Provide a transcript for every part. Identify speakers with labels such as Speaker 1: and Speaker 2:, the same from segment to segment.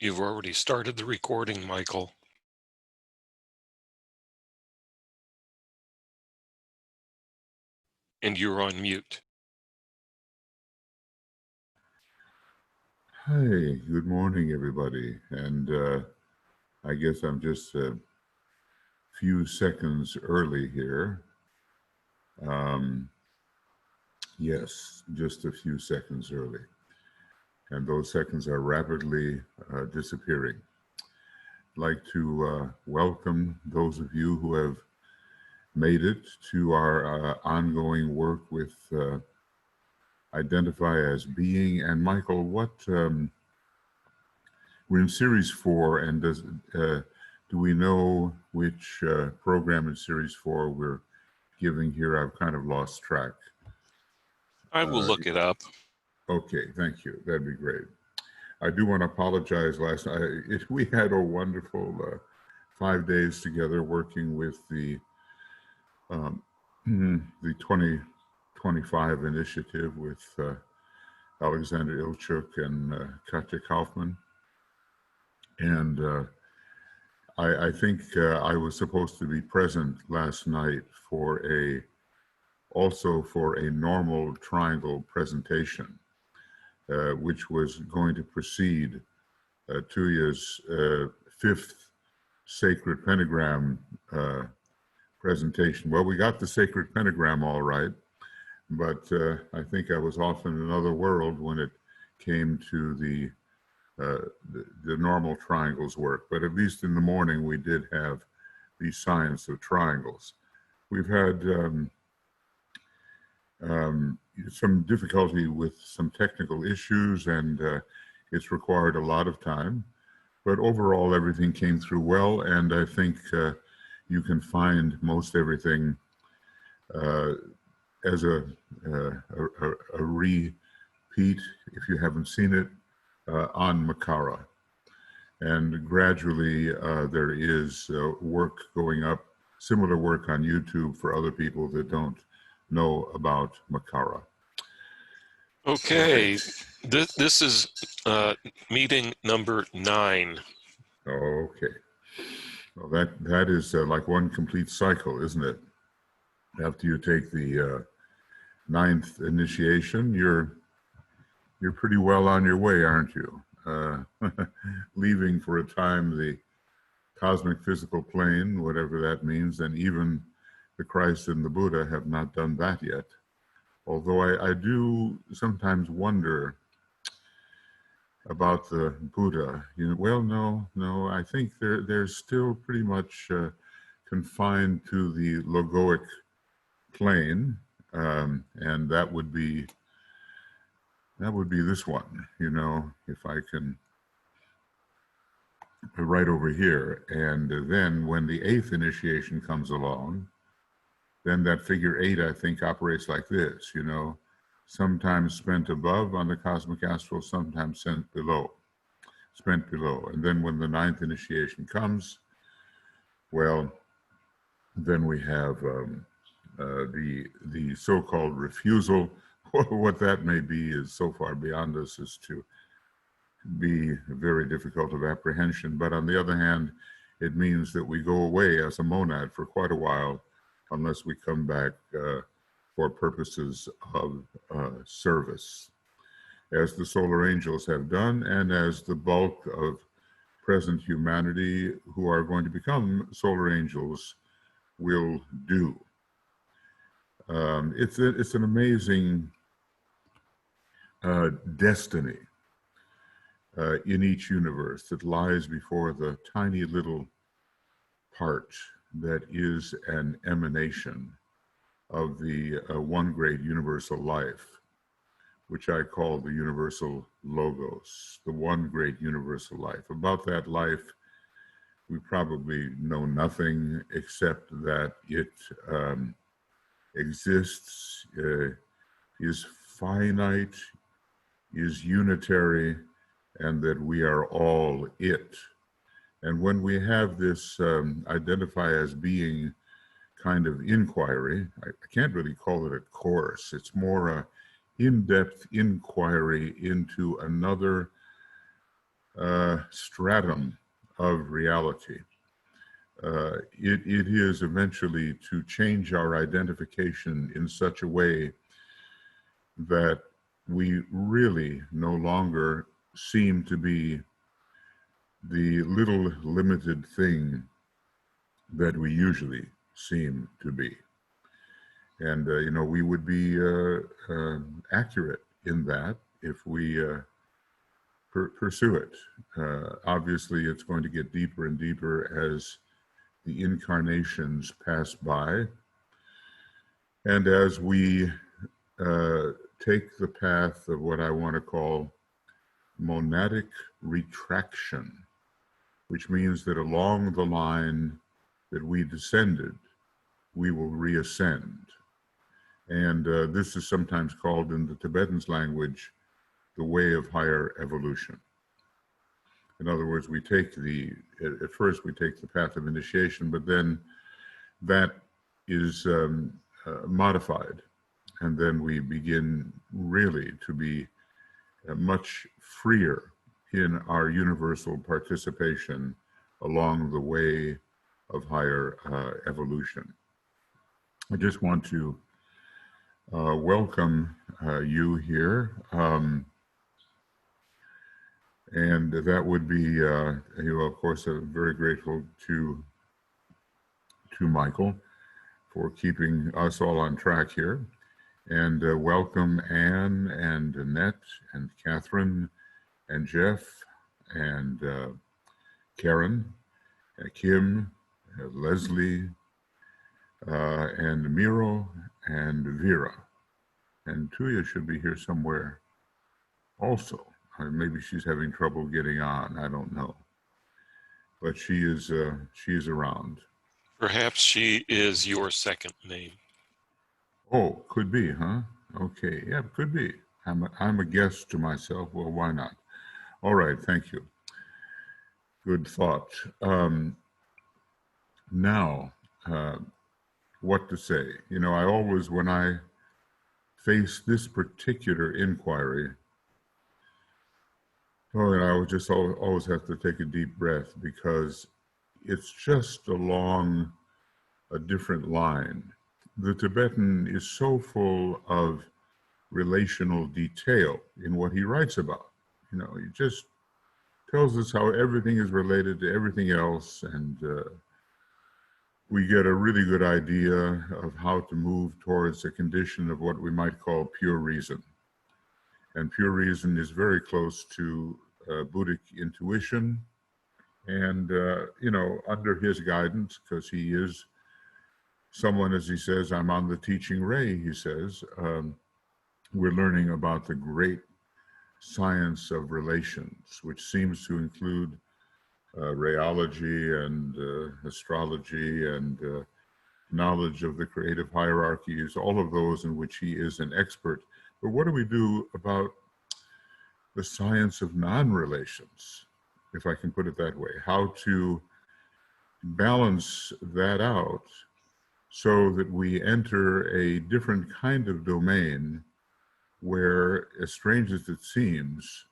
Speaker 1: You've already started the recording, Michael. And you're on mute.
Speaker 2: Hi, good morning, everybody. And I guess I'm just a few seconds early here. Yes, just a few seconds early. And those seconds are rapidly disappearing. I'd like to welcome those of you who have made it to our ongoing work with Identify as Being. And Michael, we're in series 4, and do we know which program in series 4 we're giving here? I've kind of lost track.
Speaker 1: I will look it up.
Speaker 2: Okay, thank you. That'd be great. I do want to apologize. Last night we had a wonderful 5 days together working with the 2025 initiative with Alexander Ilchuk and Katja Kaufman. And I think I was supposed to be present last night also for a normal triangle presentation, which was going to precede Tuya's 5th sacred pentagram presentation. Well, we got the sacred pentagram all right, but I think I was off in another world when it came to the normal triangles work. But at least in the morning, we did have the science of triangles. We've had some difficulty with some technical issues, and it's required a lot of time. But overall, everything came through well, and I think you can find most everything as a repeat, if you haven't seen it, on Makara. And gradually there is work going up, similar work on YouTube for other people that don't know about Makara.
Speaker 1: Okay, this is meeting number 9.
Speaker 2: Okay. Well, that is like one complete cycle, isn't it? After you take the 9th initiation, you're pretty well on your way, aren't you? Leaving for a time the cosmic physical plane, whatever that means, and even the Christ and the Buddha have not done that yet. Although I do sometimes wonder about the Buddha. Well, no, I think they're still pretty much confined to the logoic plane, and that would be this one, if I can, right over here. And then when the 8th initiation comes along, then that figure 8, I think, operates like this, sometimes spent above on the cosmic astral, sometimes spent below. And then when the 9th initiation comes, well, then we have the so-called refusal. What that may be is so far beyond us as to be very difficult of apprehension. But on the other hand, it means that we go away as a monad for quite a while, unless we come back for purposes of service, as the solar angels have done, and as the bulk of present humanity who are going to become solar angels will do. It's an amazing destiny in each universe that lies before the tiny little part that is an emanation of the one great universal life, which I call the universal logos, the one great universal life. About that life, we probably know nothing except that it exists, is finite, is unitary, and that we are all it. And when we have this identify as being kind of inquiry, I can't really call it a course, it's more a in-depth inquiry into another stratum of reality. It is eventually to change our identification in such a way that we really no longer seem to be the little limited thing that we usually seem to be. And, we would be accurate in that if we pursue it. Obviously, it's going to get deeper and deeper as the incarnations pass by. And as we take the path of what I want to call monadic retraction, which means that along the line that we descended, we will reascend. And this is sometimes called in the Tibetan's language, the way of higher evolution. In other words, at first we take the path of initiation, but then that is modified. And then we begin really to be much freer in our universal participation along the way of higher evolution. I just want to welcome you here. And that would be, of course, very grateful to Michael for keeping us all on track here. And welcome Anne and Annette and Catherine and Jeff and Karen, Kim, Leslie, and Miro and Vera. And Tuya should be here somewhere also. Maybe she's having trouble getting on. I don't know. But she is around.
Speaker 1: Perhaps she is your second name.
Speaker 2: Oh, could be, huh? Okay, yeah, could be. I'm a guest to myself. Well, why not? All right, thank you. Good thought. Now, what to say? I always, when I face this particular inquiry, and I would just always have to take a deep breath, because it's just along a different line. The Tibetan is so full of relational detail in what he writes about. He just tells us how everything is related to everything else, and we get a really good idea of how to move towards a condition of what we might call pure reason. And pure reason is very close to Buddhic intuition. And, under his guidance, because he is someone, as he says, I'm on the teaching ray, he says, we're learning about the great science of relations, which seems to include rayology and astrology and knowledge of the creative hierarchies, all of those in which he is an expert. But what do we do about the science of non-relations, if I can put it that way? How to balance that out so that we enter a different kind of domain where, as strange as it seems,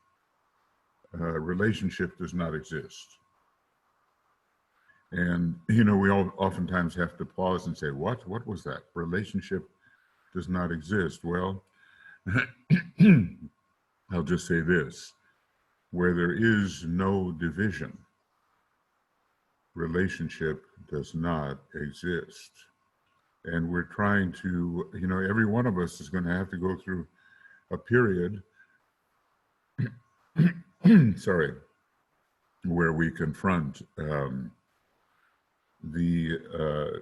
Speaker 2: relationship does not exist. And, we all oftentimes have to pause and say, what was that? Relationship does not exist. Well, I'll just say this: where there is no division, relationship does not exist. And we're trying to, every one of us is going to have to go through a period, sorry, where we confront the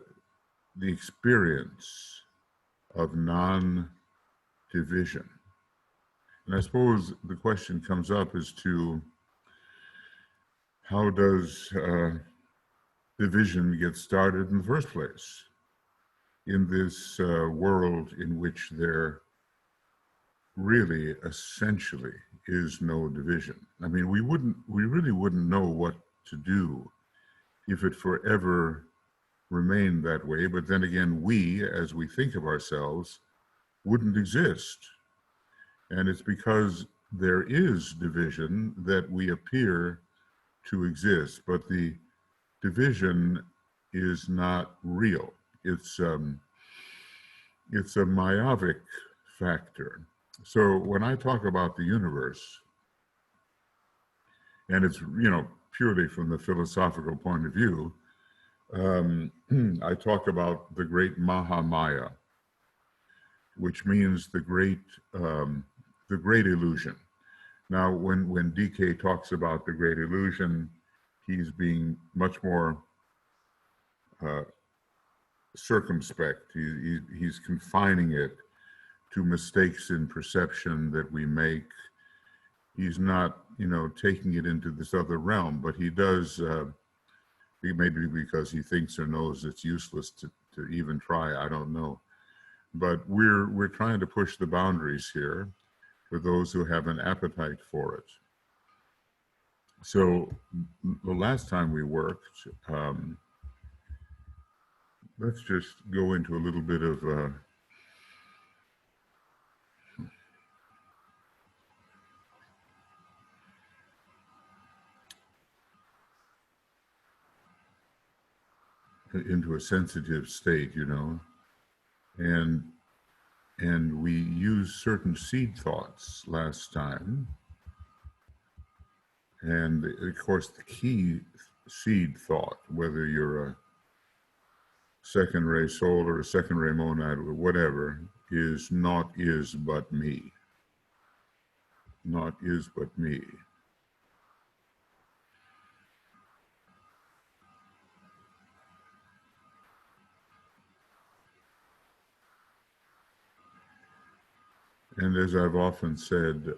Speaker 2: experience of non-division. And I suppose the question comes up as to how does division get started in the first place in this world in which there really essentially is no division. I mean, we really wouldn't know what to do if it forever remained that way. But then again, we, as we think of ourselves, wouldn't exist. And it's because there is division that we appear to exist, but the division is not real. It's a myopic factor. So when I talk about the universe, and it's purely from the philosophical point of view, I talk about the great Mahamaya, which means the great illusion. Now, when DK talks about the great illusion, he's being much more circumspect. He's confining it to mistakes in perception that we make. He's not, taking it into this other realm, but he does. Maybe because he thinks or knows it's useless to even try. I don't know, but we're trying to push the boundaries here for those who have an appetite for it. So the last time we worked, let's just go into a little bit of into a sensitive state, and we used certain seed thoughts last time. And of course, the key seed thought, whether you're a second ray soul or a second ray monad or whatever, is not is but me. Not is but me. And as I've often said,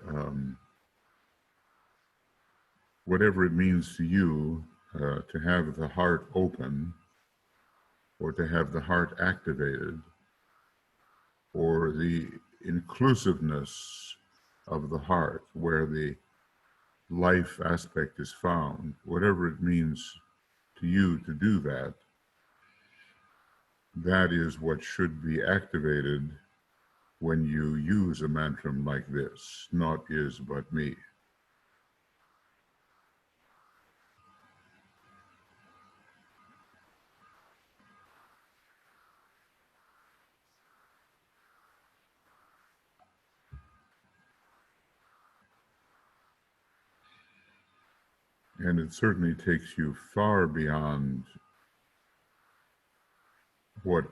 Speaker 2: whatever it means to you to have the heart open, or to have the heart activated, or the inclusiveness of the heart where the life aspect is found, whatever it means to you to do that, that is what should be activated when you use a mantra like this, not is but me. And it certainly takes you far beyond what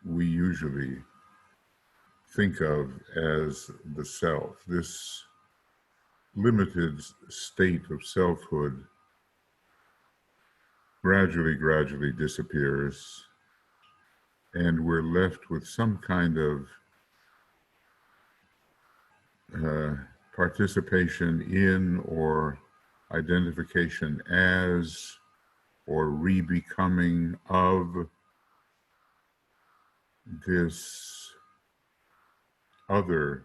Speaker 2: we usually think of as the self. This limited state of selfhood gradually disappears, and we're left with some kind of participation in, or identification as, or re-becoming of this other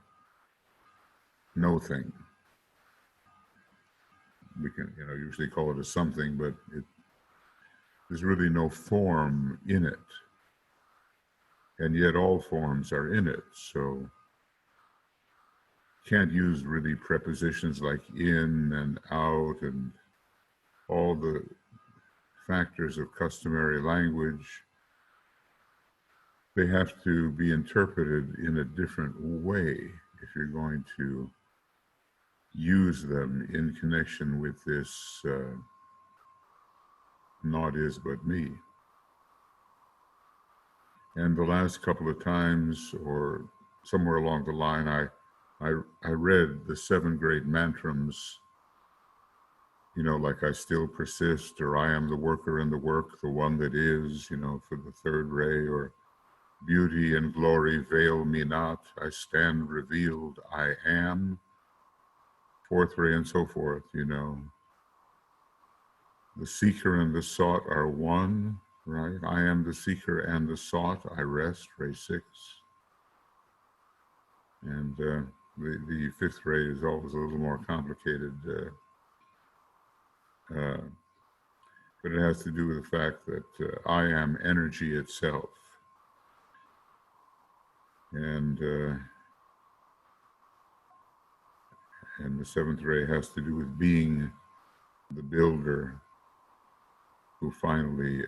Speaker 2: no thing. We can, usually call it a something, but there's really no form in it. And yet all forms are in it. So can't use really prepositions like in and out and all the factors of customary language. They have to be interpreted in a different way if you're going to use them in connection with this not is but me. And the last couple of times, or somewhere along the line, I read the 7 great mantrams, like I still persist, or I am the worker in the work, the one that is, for the 3rd ray, or beauty and glory veil me not, I stand revealed, I am, 4th ray, and so forth, The seeker and the sought are one, right? I am the seeker and the sought, I rest, ray 6. And the 5th ray is always a little more complicated, but it has to do with the fact that I am energy itself. And the seventh ray has to do with being the builder who finally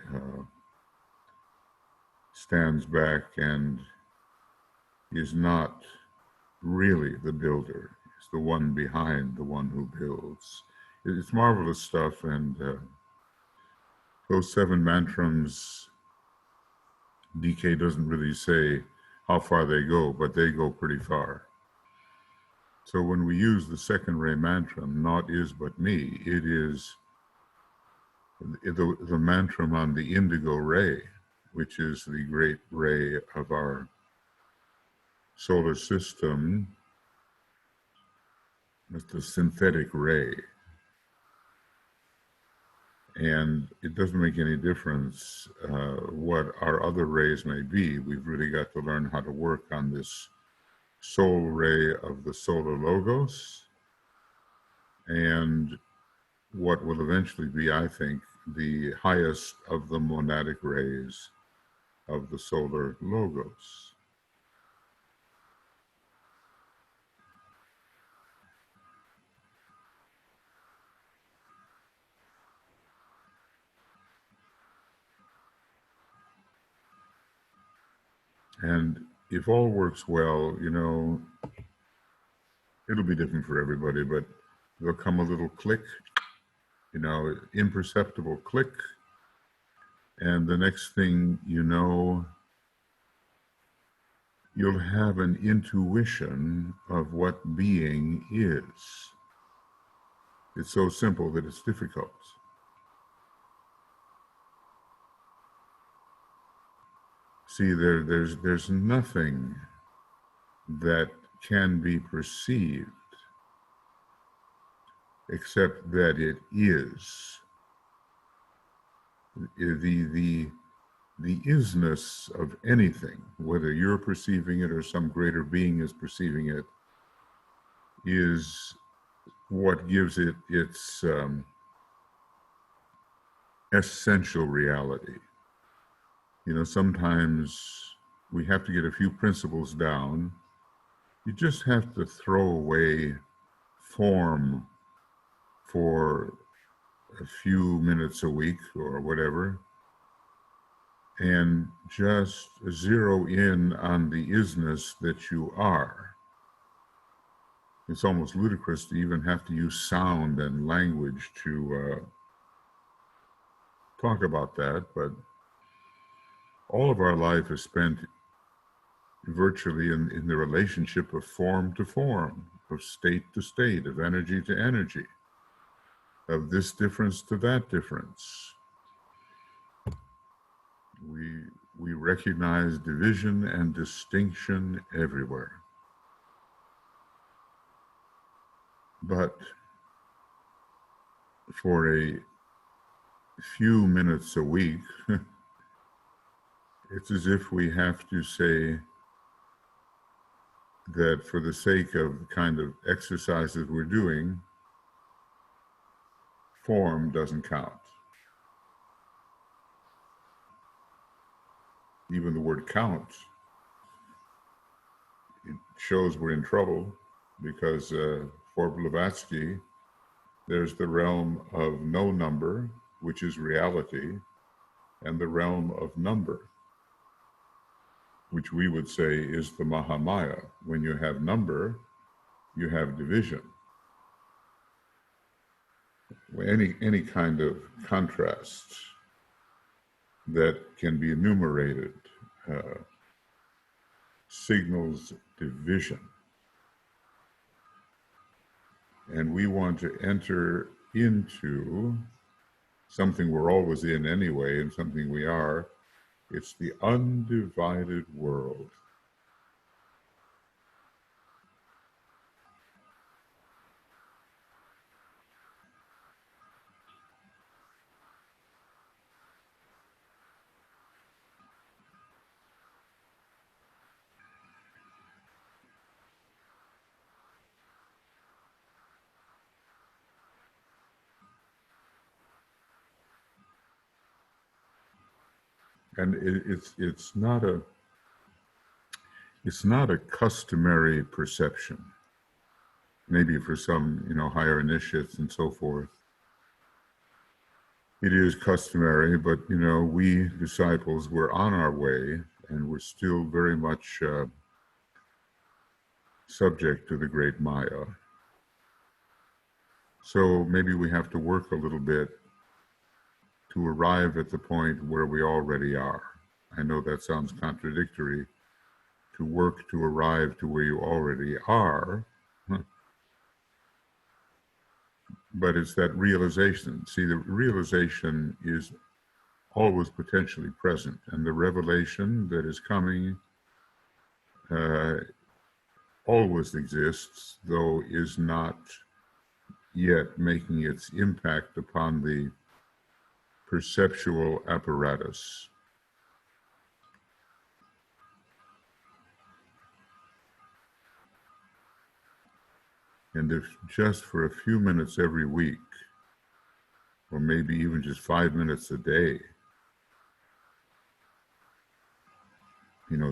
Speaker 2: stands back and is not really the builder. It's the one behind the one who builds. It's marvelous stuff, and those 7 mantrams, DK doesn't really say how far they go, but they go pretty far. So when we use the second ray mantram, not is but me, it is the mantram on the indigo ray, which is the great ray of our solar system. It's the synthetic ray. And it doesn't make any difference what our other rays may be. We've really got to learn how to work on this soul ray of the solar logos, and what will eventually be, I think, the highest of the monadic rays of the solar logos. And if all works well, you know, it'll be different for everybody, but there'll come a little click, you know, imperceptible click. And the next thing you know, you'll have an intuition of what being is. It's so simple that it's difficult. See, there's nothing that can be perceived except that it is. The isness of anything, whether you're perceiving it or some greater being is perceiving it, is what gives it its essential reality. You know, sometimes we have to get a few principles down. You just have to throw away form for a few minutes a week or whatever, and just zero in on the isness that you are. It's almost ludicrous to even have to use sound and language to talk about that, but all of our life is spent virtually in the relationship of form to form, of state to state, of energy to energy, of this difference to that difference. We recognize division and distinction everywhere. But for a few minutes a week, it's as if we have to say that for the sake of the kind of exercises we're doing, form doesn't count. Even the word count, it shows we're in trouble, because for Blavatsky, there's the realm of no number, which is reality, and the realm of number, which we would say is the Mahamaya. When you have number, you have division. Any kind of contrast that can be enumerated signals division. And we want to enter into something we're always in anyway, and something we are. It's the undivided world. And it's not a customary perception. maybe for some, higher initiates and so forth, it is customary, but, we disciples, we're on our way, and we're still very much subject to the great Maya. So maybe we have to work a little bit to arrive at the point where we already are. I know that sounds contradictory, to work to arrive to where you already are, but it's that realization. See, the realization is always potentially present, and the revelation that is coming always exists, though is not yet making its impact upon the perceptual apparatus. And if just for a few minutes every week, or maybe even just 5 minutes a day,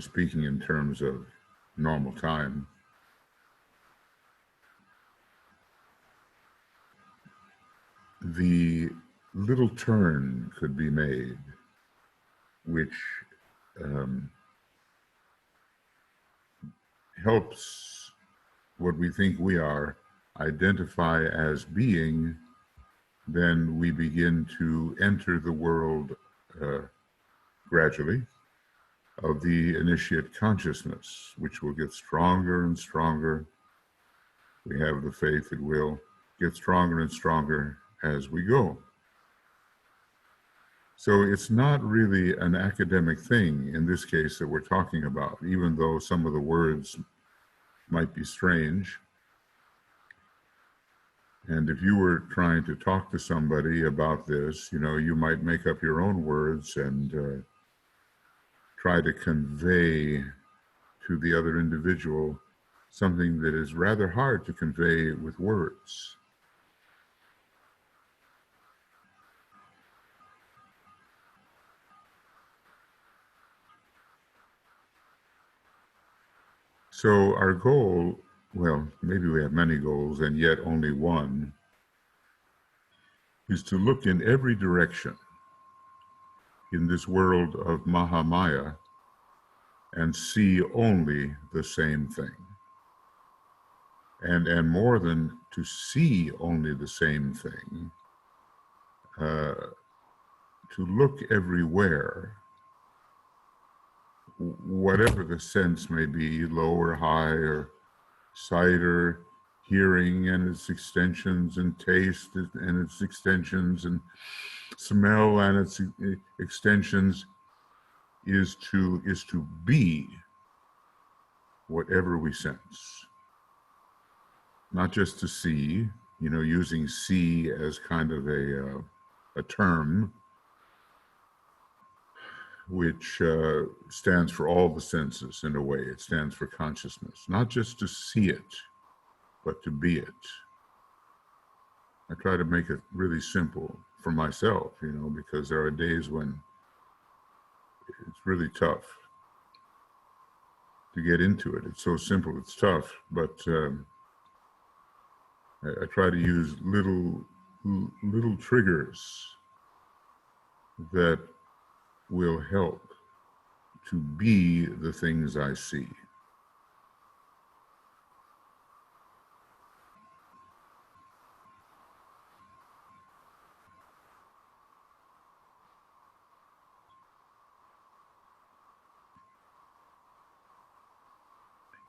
Speaker 2: speaking in terms of normal time, the little turn could be made, which helps what we think we are identify as being. Then we begin to enter the world gradually of the initiate consciousness, which will get stronger and stronger. We have the faith it will get stronger and stronger as we go. So it's not really an academic thing in this case that we're talking about, even though some of the words might be strange. And if you were trying to talk to somebody about this, you might make up your own words and try to convey to the other individual something that is rather hard to convey with words. So our goal, well, maybe we have many goals and yet only one, is to look in every direction in this world of Mahamaya and see only the same thing. And more than to see only the same thing, to look everywhere, whatever the sense may be, low or high, or sight or hearing and its extensions, and taste and its extensions, and smell and its extensions, is to be whatever we sense. Not just to see, using see as kind of a term which stands for all the senses in a way. It stands for consciousness. Not just to see it, but to be it. I try to make it really simple for myself, because there are days when it's really tough to get into it. It's so simple, it's tough, but I try to use little triggers that will help to be the things I see.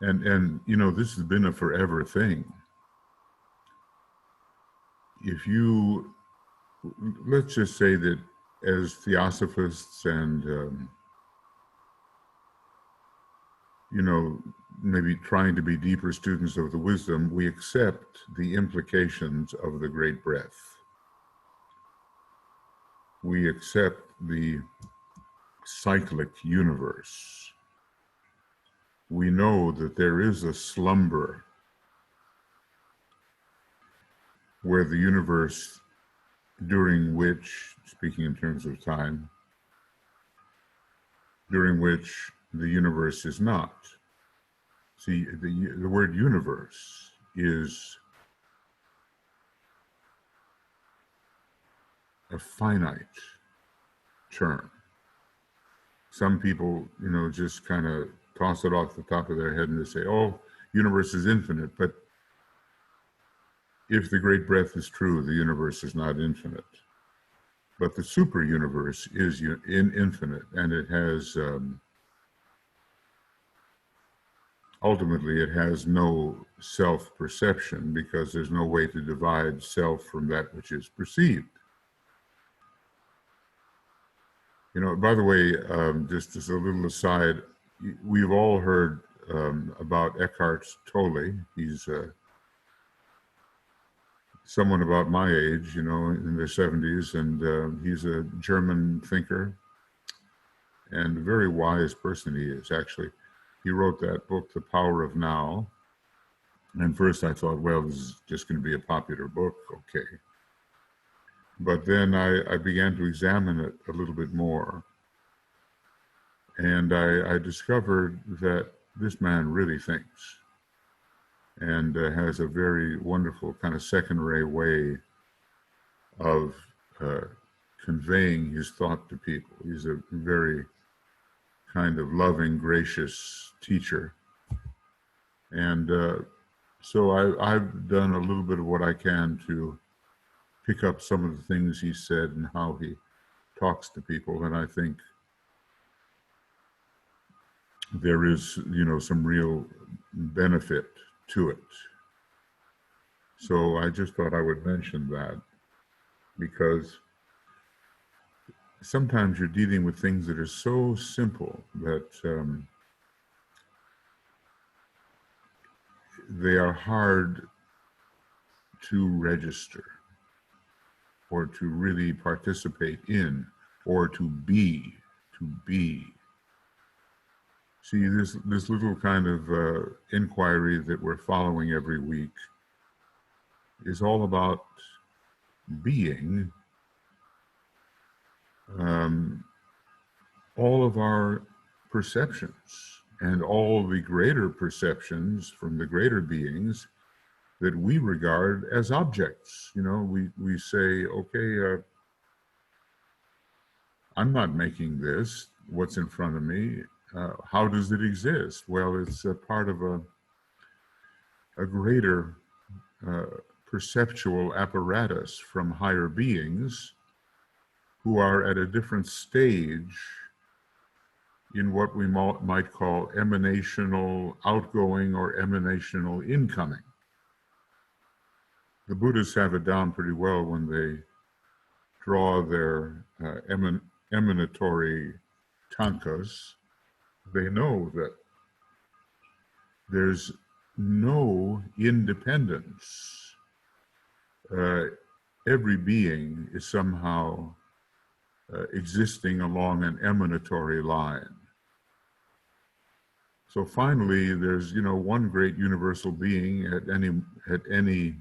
Speaker 2: And this has been a forever thing. If you, let's just say that as theosophists and, maybe trying to be deeper students of the wisdom, we accept the implications of the great breath. We accept the cyclic universe. We know that there is a slumber where the universe, during which, speaking in terms of time, during which the universe is not. See, the word universe is a finite term. Some people, just kind of toss it off the top of their head and they say, oh, universe is infinite. But if the great breath is true, the universe is not infinite. But the super universe is infinite, and it has, ultimately, it has no self-perception because there's no way to divide self from that which is perceived. By the way, just as a little aside, we've all heard about Eckhart Tolle. He's someone about my age, in their 70s, and he's a German thinker and a very wise person he is, actually. He wrote that book, The Power of Now. And first I thought, well, this is just going to be a popular book, okay. But then I began to examine it a little bit more. And I discovered that this man really thinks and has a very wonderful kind of second-ray way of conveying his thought to people. He's a very kind of loving, gracious teacher. And so I've done a little bit of what I can to pick up some of the things he said and how he talks to people. And I think there is, some real benefit to it. So I just thought I would mention that, because sometimes you're dealing with things that are so simple that they are hard to register or to really participate in or to be. See, this little kind of inquiry that we're following every week is all about being all of our perceptions and all the greater perceptions from the greater beings that we regard as objects. We say, okay, I'm not making this. What's in front of me? How does it exist? Well, it's a part of a greater perceptual apparatus from higher beings who are at a different stage in what we might call emanational outgoing or emanational incoming. The Buddhists have it down pretty well when they draw their emanatory tankas. They know that there's no independence. Every being is somehow existing along an emanatory line. So finally, there's one great universal being at any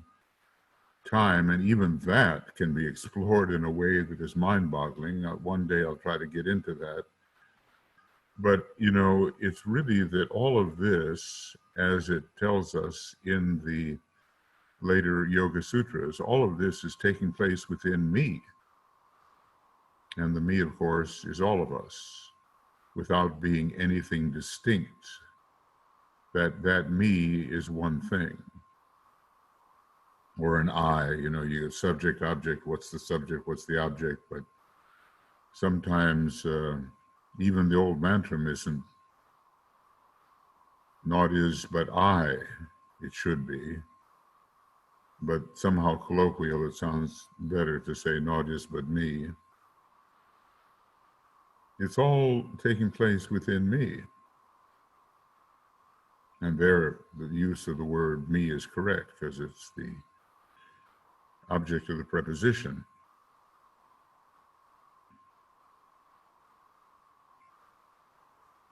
Speaker 2: time, and even that can be explored in a way that is mind-boggling. One day I'll try to get into that. But it's really that all of this, as it tells us in the later Yoga Sutras, all of this is taking place within me. And the me, of course, is all of us, without being anything distinct. That me is one thing. Or an I, you get subject, object, what's the subject, what's the object, but sometimes even the old mantra isn't not is but I, it should be. But somehow colloquial, it sounds better to say not is but me. It's all taking place within me. And there, the use of the word me is correct, because it's the object of the preposition.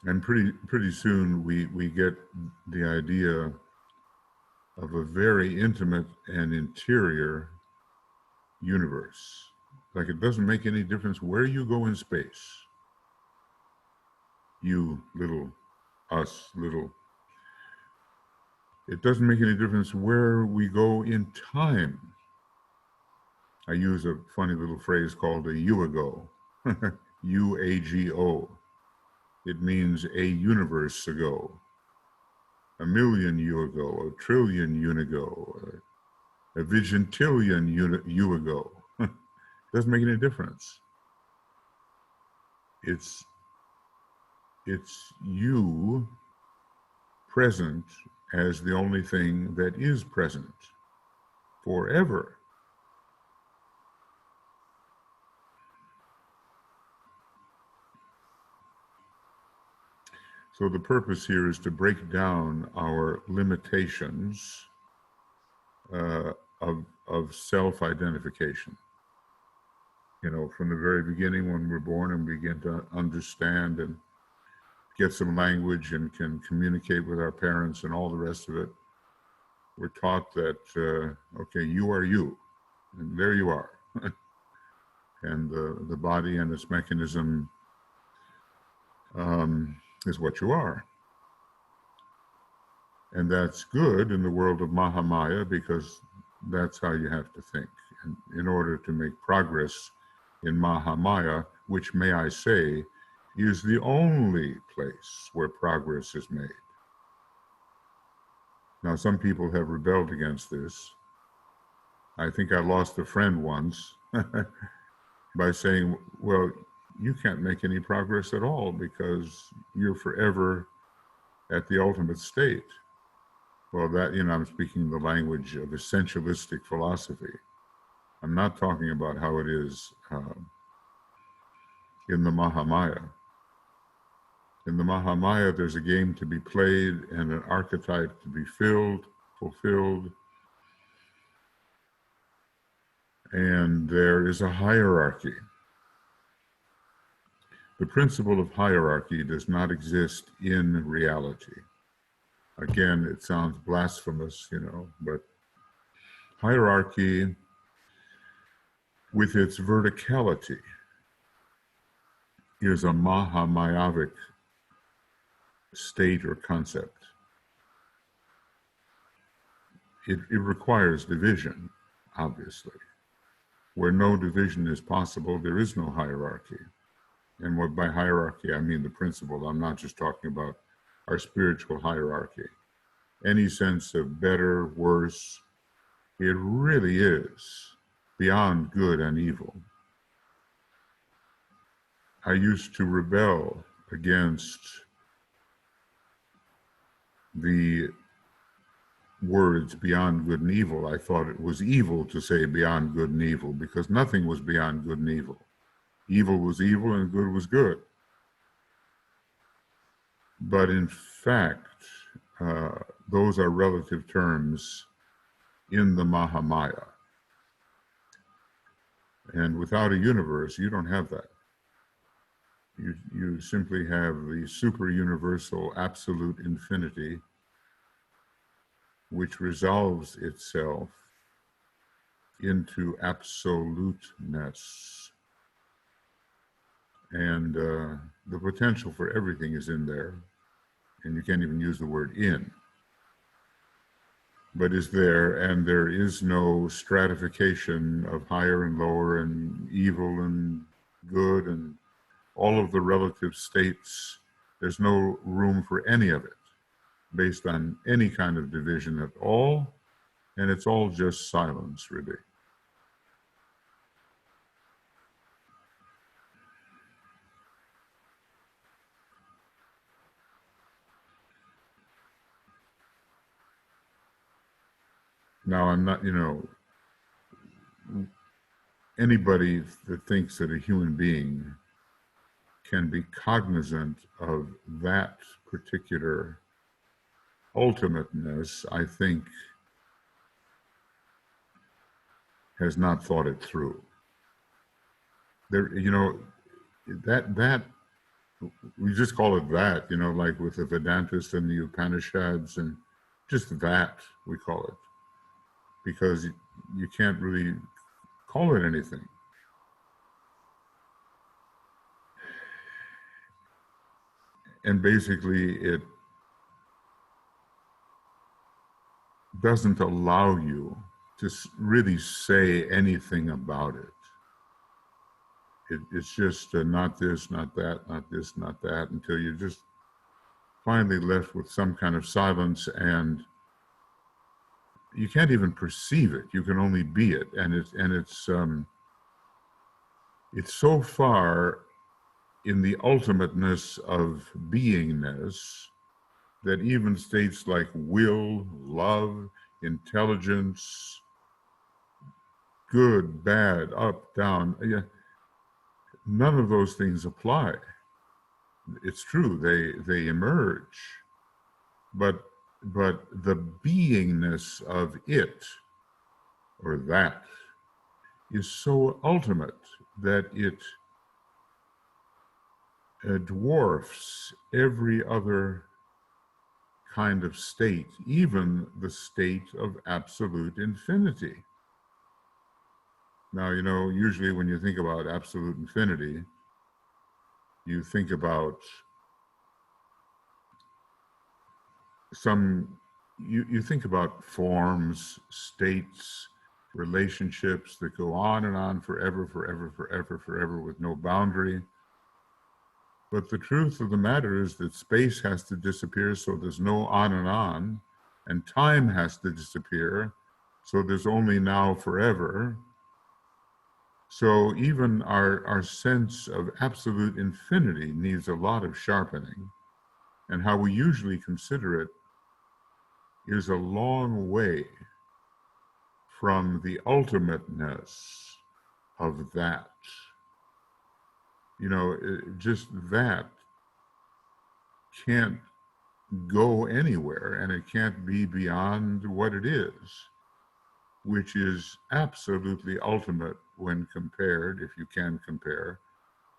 Speaker 2: And pretty soon we get the idea of a very intimate and interior universe. Like, it doesn't make any difference where you go in space. You little, us little. It doesn't make any difference where we go in time. I use a funny little phrase called a U-ago, U-A-G-O. It means a universe ago, a million you ago, a trillion you ago, a vigintillion you ago. Doesn't make any difference. It's you present as the only thing that is present forever. So the purpose here is to break down our limitations of self-identification. You know, from the very beginning when we're born and begin to understand and get some language and can communicate with our parents and all the rest of it, we're taught that, okay, you are you, and there you are. And the body and its mechanism is what you are. And that's good in the world of Mahamaya because that's how you have to think. And in order to make progress in Mahamaya, which, may I say, is the only place where progress is made. Now, some people have rebelled against this. I think I lost a friend once by saying, well, you can't make any progress at all because you're forever at the ultimate state. Well, that, you know, I'm speaking the language of essentialistic philosophy. I'm not talking about how it is in the Mahamaya. In the Mahamaya, there's a game to be played and an archetype to be fulfilled. And there is a hierarchy. The principle of hierarchy does not exist in reality. Again, it sounds blasphemous, you know, but hierarchy, with its verticality, is a Mahamayavic state or concept. It requires division, obviously. Where no division is possible, there is no hierarchy. And what by hierarchy, I mean the principle. I'm not just talking about our spiritual hierarchy. Any sense of better, worse, it really is beyond good and evil. I used to rebel against the words beyond good and evil. I thought it was evil to say beyond good and evil because nothing was beyond good and evil. Evil was evil and good was good. But in fact, those are relative terms in the Mahamaya. And without a universe, you don't have that. You simply have the super universal absolute infinity, which resolves itself into absoluteness. And the potential for everything is in there. And you can't even use the word in, but is there, and there is no stratification of higher and lower and evil and good and all of the relative states. There's no room for any of it based on any kind of division at all, and it's all just silence, really. Now, I'm not, you know, anybody that thinks that a human being can be cognizant of that particular ultimateness, I think, has not thought it through. There, you know, that we just call it that, you know, like with the Vedantists and the Upanishads, and just that we call it, because you can't really call it anything. And basically doesn't allow you to really say anything about it. It's just not this, not that, not this, not that, until you're just finally left with some kind of silence, and you can't even perceive it. You can only be it, and it's so far in the ultimateness of beingness that even states like will, love, intelligence, good, bad, up, down, none of those things apply. It's true, they emerge, but the beingness of it or that is so ultimate that it dwarfs every other kind of state, even the state of absolute infinity. Now, usually when you think about absolute infinity, you think about you think about forms, states, relationships that go on and on forever, forever, forever, forever with no boundary. But the truth of the matter is that space has to disappear, so there's no on, and time has to disappear, so there's only now forever. So even our sense of absolute infinity needs a lot of sharpening, and how we usually consider it is a long way from the ultimateness of that. Just that can't go anywhere, and it can't be beyond what it is, which is absolutely ultimate when compared, if you can compare,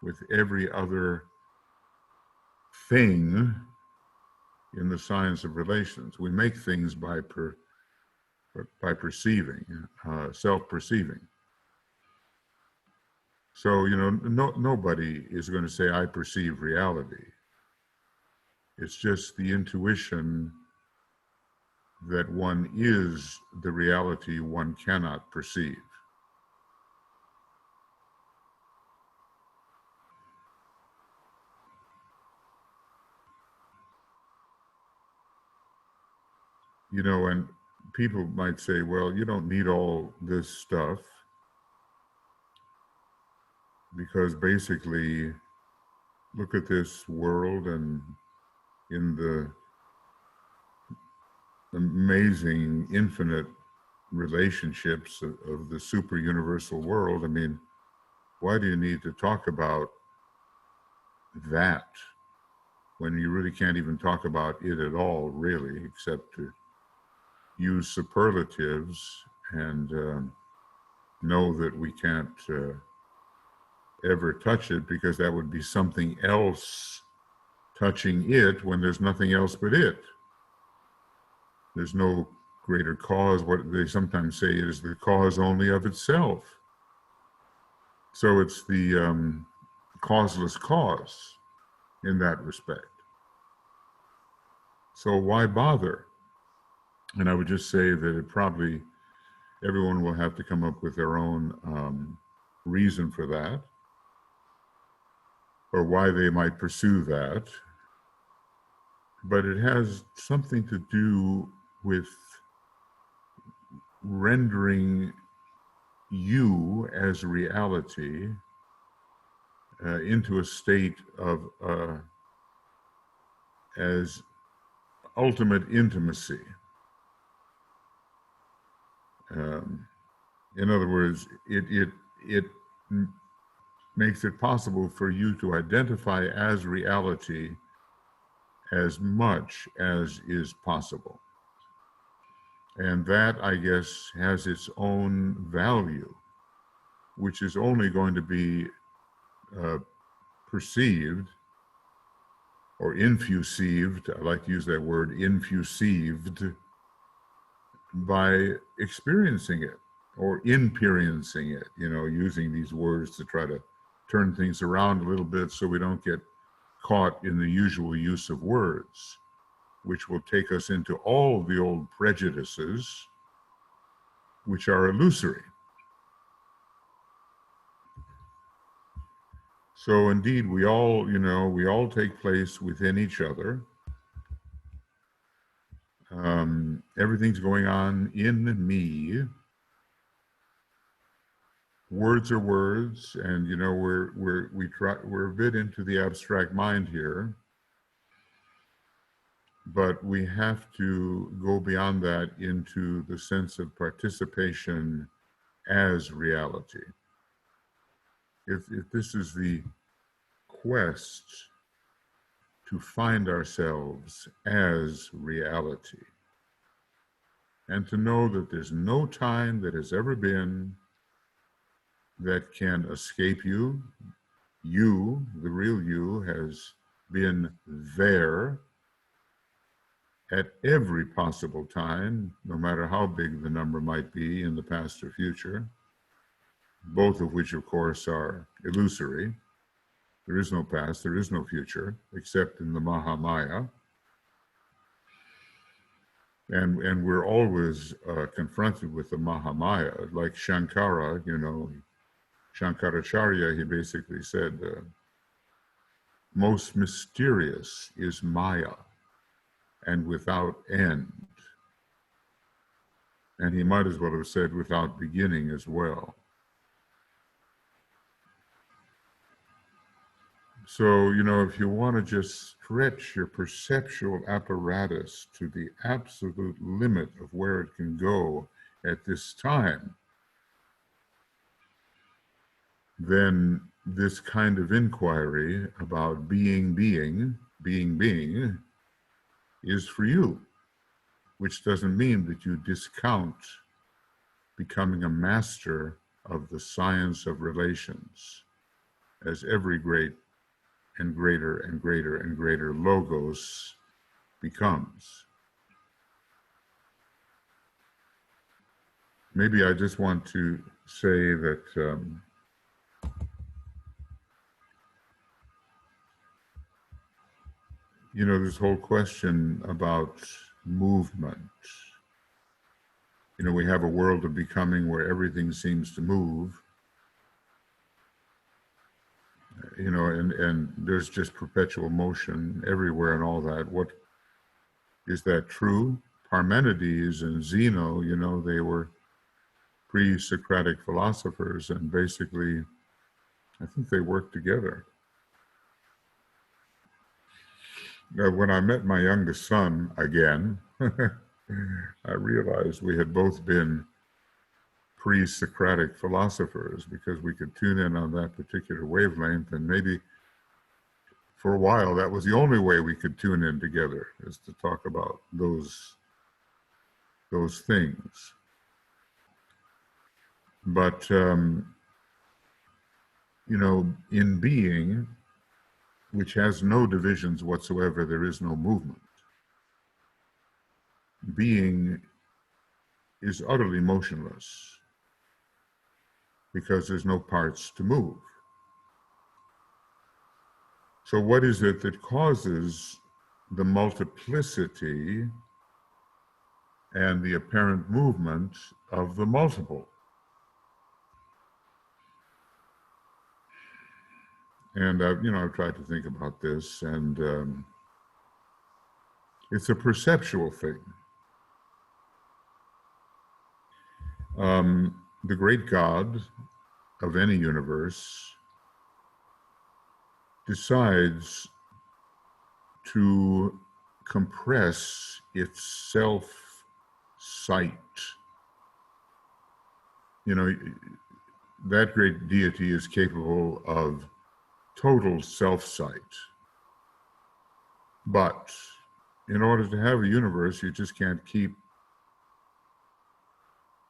Speaker 2: with every other thing in the science of relations. We make things by perceiving, self-perceiving. So, nobody is going to say, I perceive reality. It's just the intuition that one is the reality one cannot perceive. And people might say, well, you don't need all this stuff, because basically, look at this world, and in the amazing, infinite relationships of the super universal world, why do you need to talk about that when you really can't even talk about it at all, really, except to use superlatives and know that we can't ever touch it, because that would be something else touching it when there's nothing else but it. There's no greater cause. What they sometimes say is the cause only of itself. So it's the causeless cause in that respect. So why bother? And I would just say that it probably, everyone will have to come up with their own reason for that, or why they might pursue that. But it has something to do with rendering you as reality into a state of as ultimate intimacy. In other words, it makes it possible for you to identify as reality as much as is possible. And that, I guess, has its own value, which is only going to be perceived or infusieved, I like to use that word, infusieved, by experiencing it or imperiencing it, using these words to try to turn things around a little bit so we don't get caught in the usual use of words. which will take us into all the old prejudices, which are illusory. So indeed, we all take place within each other. Everything's going on in me. Words are words, and we're a bit into the abstract mind here, but we have to go beyond that into the sense of participation as reality. If this is the quest to find ourselves as reality, and to know that there's no time that has ever been that can escape you. You, the real you, has been there at every possible time, no matter how big the number might be in the past or future, both of which, of course, are illusory. There is no past, there is no future, except in the Mahamaya. And we're always confronted with the Mahamaya, like Shankara, Shankaracharya, he basically said, most mysterious is Maya, and without end. And he might as well have said without beginning as well. So, if you want to just stretch your perceptual apparatus to the absolute limit of where it can go at this time, then this kind of inquiry about being is for you, which doesn't mean that you discount becoming a master of the science of relations, as every great and greater and greater and greater logos becomes. Maybe I just want to say that this whole question about movement. We have a world of becoming where everything seems to move. And there's just perpetual motion everywhere and all that. What is that true? Parmenides and Zeno, they were pre-Socratic philosophers, and basically, I think they worked together. Now, when I met my youngest son again, I realized we had both been pre-Socratic philosophers, because we could tune in on that particular wavelength, and maybe for a while that was the only way we could tune in together, is to talk about those things. But in being, which has no divisions whatsoever, there is no movement. Being is utterly motionless, because there's no parts to move. So what is it that causes the multiplicity and the apparent movement of the multiple? And I've tried to think about this, and it's a perceptual thing. The great God of any universe decides to compress its self-sight. That great deity is capable of total self-sight. But in order to have a universe, you just can't keep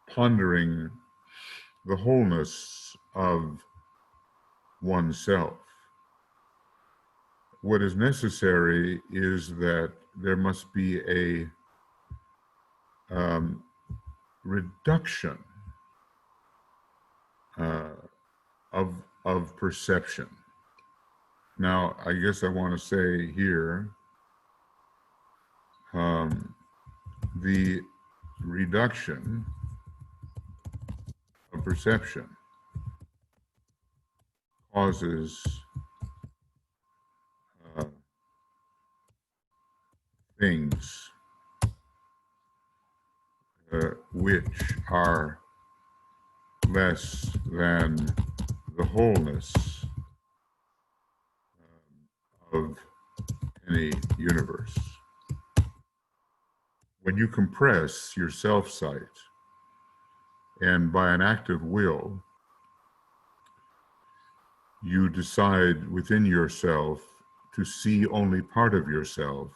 Speaker 2: pondering the wholeness of oneself. What is necessary is that there must be a reduction of perception. Now, I guess I want to say here the reduction of perception causes things which are less than the wholeness of any universe. When you compress your self-sight, and by an act of will, you decide within yourself to see only part of yourself,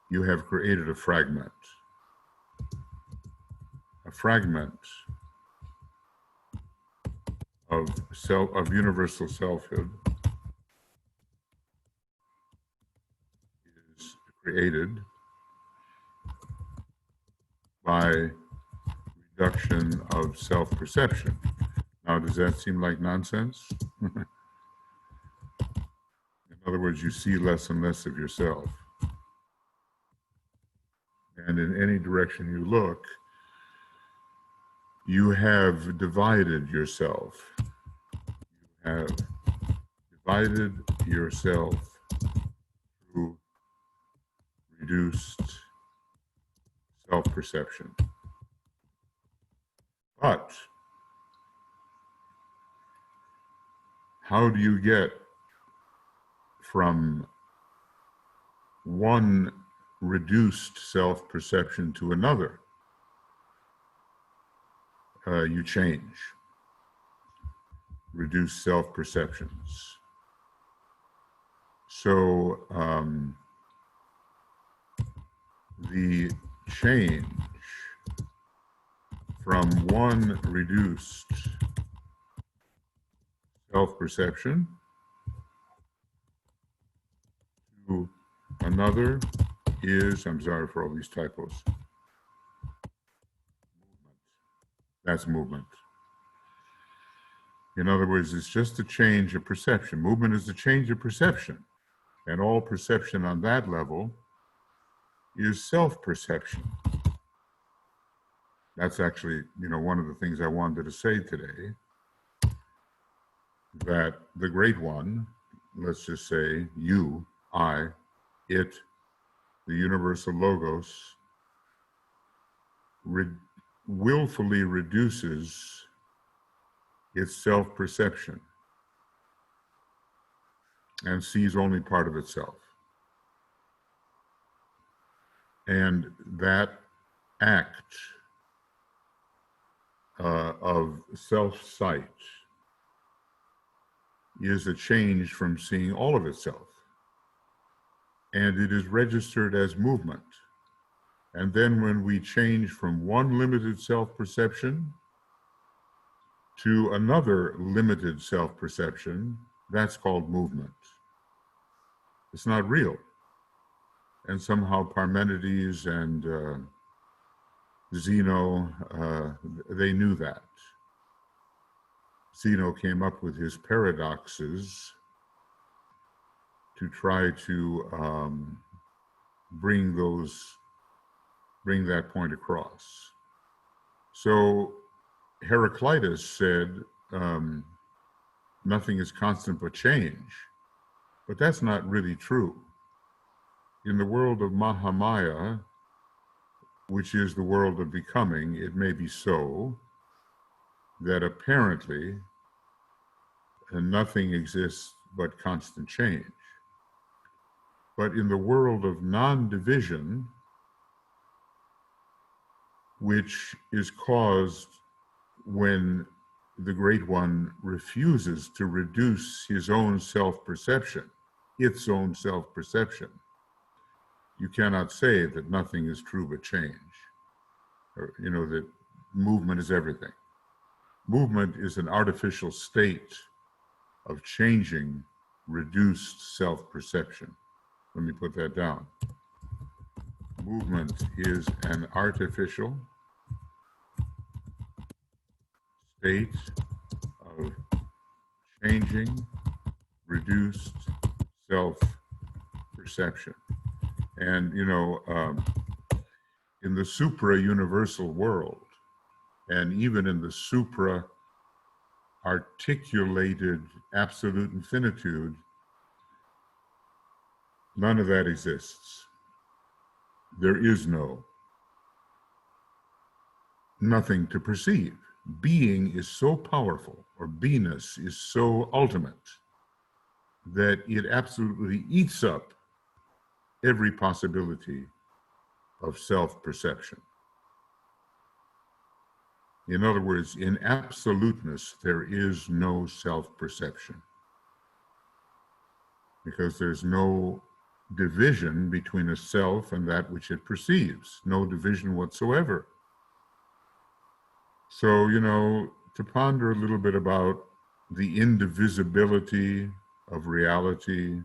Speaker 2: you have created a fragment. A fragment of universal selfhood is created by reduction of self-perception. Now, does that seem like nonsense? In other words, you see less and less of yourself. And in any direction you look, you have divided yourself. You have divided yourself through reduced self-perception. But how do you get from one reduced self-perception to another? You change. Reduce self-perceptions. So the change from one reduced self-perception to another is, I'm sorry for all these typos, movement. That's movement. In other words, it's just a change of perception. Movement is a change of perception. And all perception on that level is self-perception. That's actually, one of the things I wanted to say today, that the Great One, let's just say you, I, it, the universal logos, willfully reduces its self-perception and sees only part of itself. And that act of self-sight is a change from seeing all of itself. And it is registered as movement. And then when we change from one limited self-perception to another limited self-perception, that's called movement. It's not real. And somehow Parmenides and Zeno, they knew that. Zeno came up with his paradoxes to try to bring that point across. So Heraclitus said, nothing is constant but change, but that's not really true. In the world of Mahamaya, which is the world of becoming, it may be so that apparently nothing exists but constant change. But in the world of non-division, which is caused when the Great One refuses to reduce his own self-perception, its own self-perception, you cannot say that nothing is true but change, or, that movement is everything. Movement is an artificial state of changing reduced self-perception. Let me put that down. Movement is an artificial state of changing reduced self-perception. And, in the supra-universal world, and even in the supra-articulated absolute infinitude, none of that exists. There is nothing to perceive. Being is so powerful, or beingness is so ultimate, that it absolutely eats up every possibility of self-perception. In other words, in absoluteness, there is no self-perception, because there's no division between a self and that which it perceives, no division whatsoever. So, to ponder a little bit about the indivisibility of reality,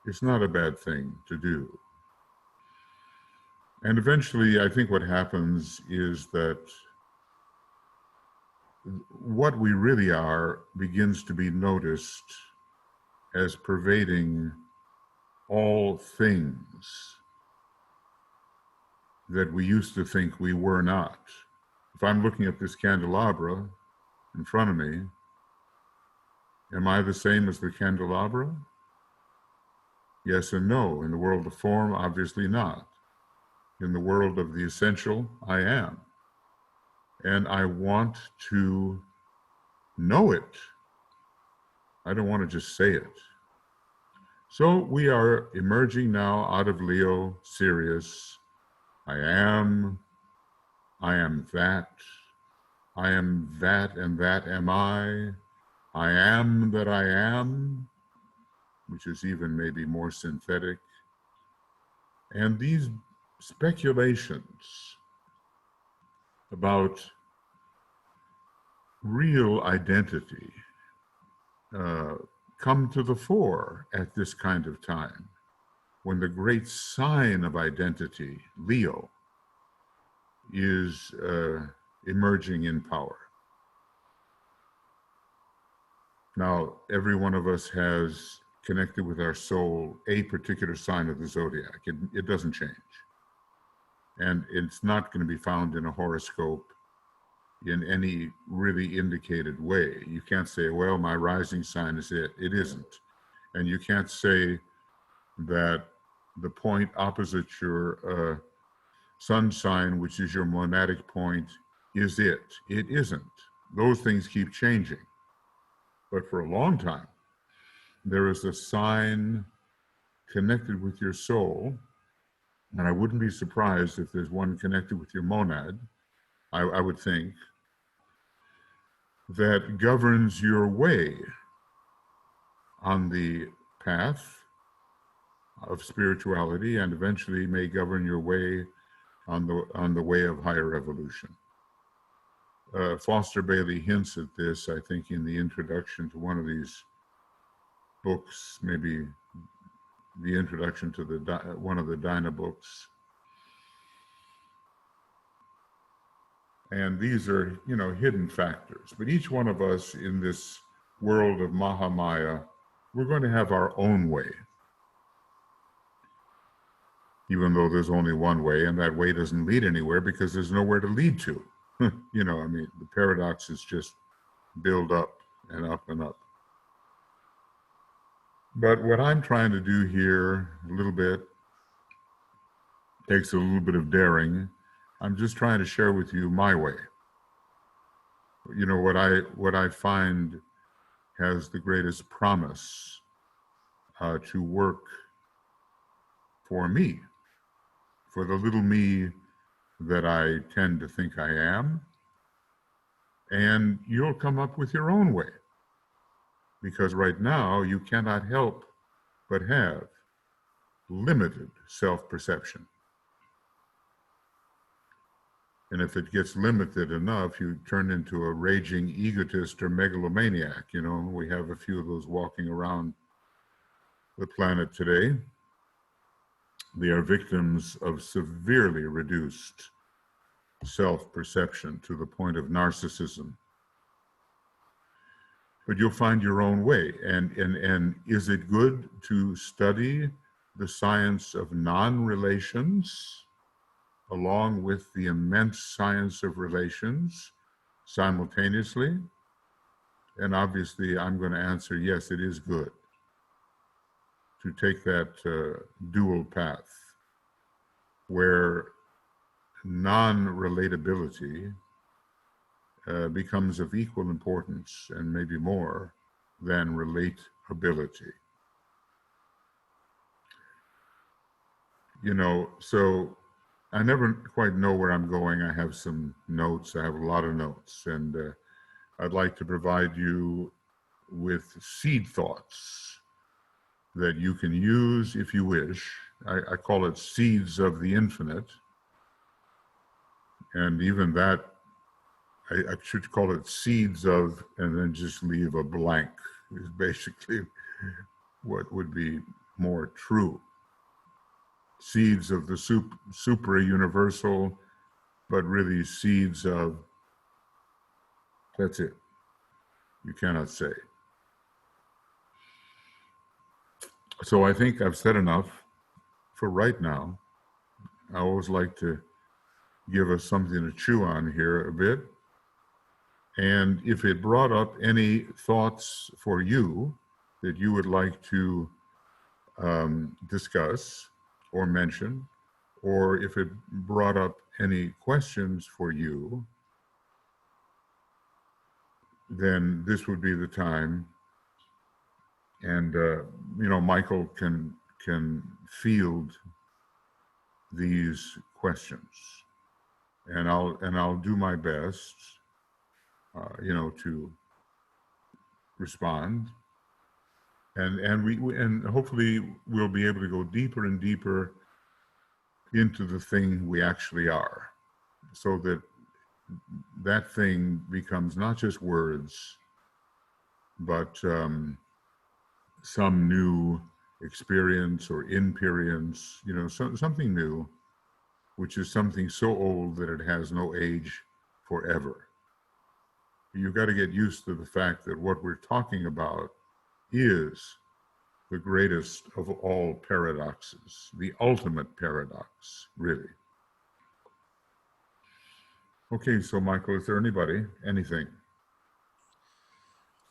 Speaker 2: it's not a bad thing to do. And eventually, I think what happens is that what we really are begins to be noticed as pervading all things that we used to think we were not. If I'm looking at this candelabra in front of me, am I the same as the candelabra? Yes and no. In the world of form, obviously not. In the world of the essential, I am. And I want to know it. I don't want to just say it. So we are emerging now out of Leo, Sirius. I am that. I am that, and that am I. I am that I am, which is even maybe more synthetic. And these speculations about real identity come to the fore at this kind of time, when the great sign of identity, Leo, is emerging in power. Now, every one of us has connected with our soul a particular sign of the zodiac. It doesn't change. And it's not going to be found in a horoscope in any really indicated way. You can't say, well, my rising sign is it. It isn't. And you can't say that the point opposite your sun sign, which is your monadic point, is it. It isn't. Those things keep changing. But for a long time, there is a sign connected with your soul, and I wouldn't be surprised if there's one connected with your monad, I would think, that governs your way on the path of spirituality, and eventually may govern your way on the way of higher evolution. Foster Bailey hints at this, I think, in the introduction to one of these books, maybe the introduction to one of the Dinah books. And these are, hidden factors. But each one of us in this world of Mahamaya, we're going to have our own way. Even though there's only one way, and that way doesn't lead anywhere because there's nowhere to lead to. The paradoxes just build up and up and up. But what I'm trying to do here a little bit takes a little bit of daring. I'm just trying to share with you my way. What I find has the greatest promise to work for me, for the little me that I tend to think I am. And you'll come up with your own way, because right now you cannot help but have limited self-perception. And if it gets limited enough, you turn into a raging egotist or megalomaniac. We have a few of those walking around the planet today. They are victims of severely reduced self-perception to the point of narcissism. But you'll find your own way. And is it good to study the science of non-relations along with the immense science of relations simultaneously? And obviously, I'm going to answer, yes, it is good to take that dual path where non-relatability becomes of equal importance and maybe more than relatability. You know, so I never quite know where I'm going. I have some notes. I have a lot of notes, and I'd like to provide you with seed thoughts that you can use if you wish. I call it seeds of the infinite. And even that, I should call it seeds of, and then just leave a blank, is basically what would be more true. Seeds of the supra-universal, but really seeds of, that's it. You cannot say. So I think I've said enough for right now. I always like to give us something to chew on here a bit. And if it brought up any thoughts for you that you would like to discuss or mention, or if it brought up any questions for you, then this would be the time. And you know, Michael can field these questions, and I'll do my best, you know, to respond, and hopefully we'll be able to go deeper and deeper into the thing we actually are, so that that thing becomes not just words, but some new experience or inperience, you know, something new, which is something so old that it has no age forever. You've got to get used to the fact that what we're talking about is the greatest of all paradoxes, the ultimate paradox, really. Okay, so Michael, is there anything?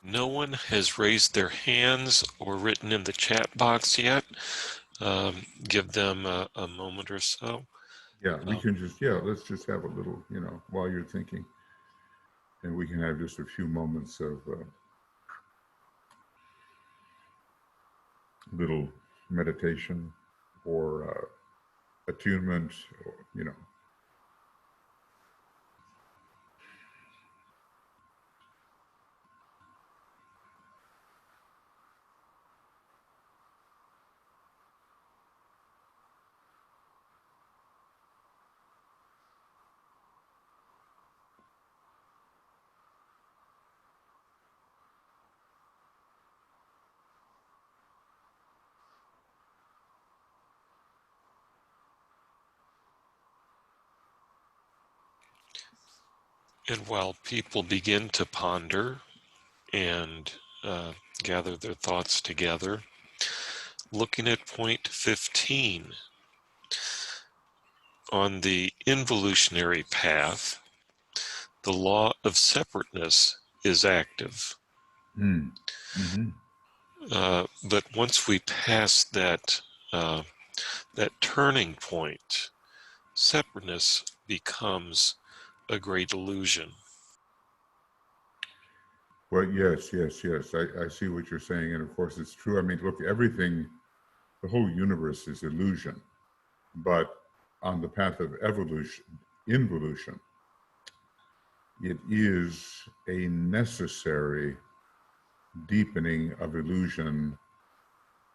Speaker 1: No one has raised their hands or written in the chat box yet. Give them a moment or so.
Speaker 2: Yeah, we can just, let's just have a little, you know, while you're thinking, and we can have just a few moments of little meditation or attunement, or, you know.
Speaker 1: And while people begin to ponder and gather their thoughts together, looking at point 15, on the involutionary path, the law of separateness is active.
Speaker 2: Mm-hmm.
Speaker 1: But once we pass that turning point, separateness becomes a great illusion.
Speaker 2: Well, yes. I see what you're saying, and of course it's true. I mean, look, everything, the whole universe is illusion, but on the path of involution, it is a necessary deepening of illusion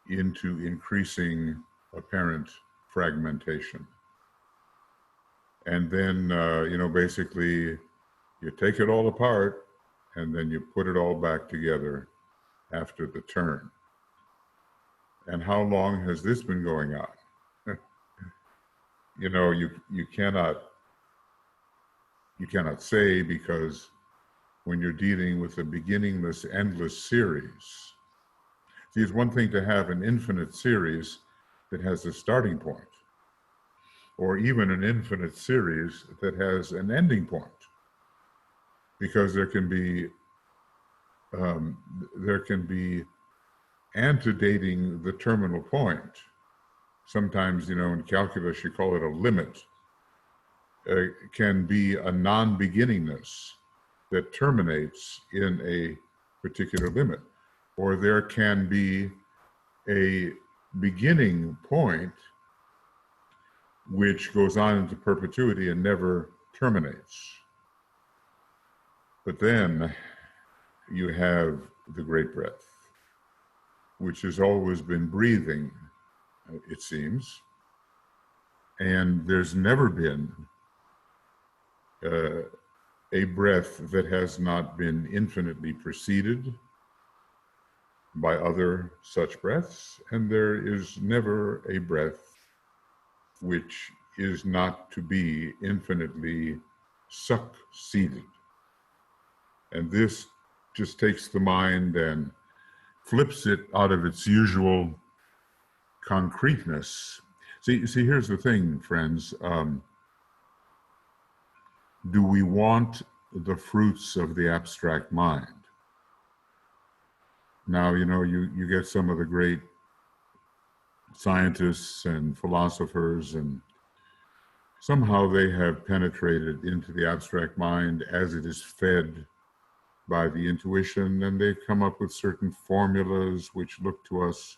Speaker 2: into increasing apparent fragmentation. And then, you know, basically you take it all apart and then you put it all back together after the turn. And how long has this been going on? You know, you cannot say, because when you're dealing with a beginningless, endless series, see, it's one thing to have an infinite series, that has a starting point, or even an infinite series that has an ending point, because there can be antedating the terminal point. Sometimes, in calculus, you call it a limit. Can be a non-beginningness that terminates in a particular limit. Or there can be a beginning point which goes on into perpetuity and never terminates. But then you have the great breath, which has always been breathing, it seems. And there's never been a breath that has not been infinitely preceded by other such breaths, and there is never a breath which is not to be infinitely succeeded. And this just takes the mind and flips it out of its usual concreteness. See, here's the thing, friends. Do we want the fruits of the abstract mind? Now, you get some of the great scientists and philosophers, and somehow they have penetrated into the abstract mind as it is fed by the intuition, and they've come up with certain formulas which look to us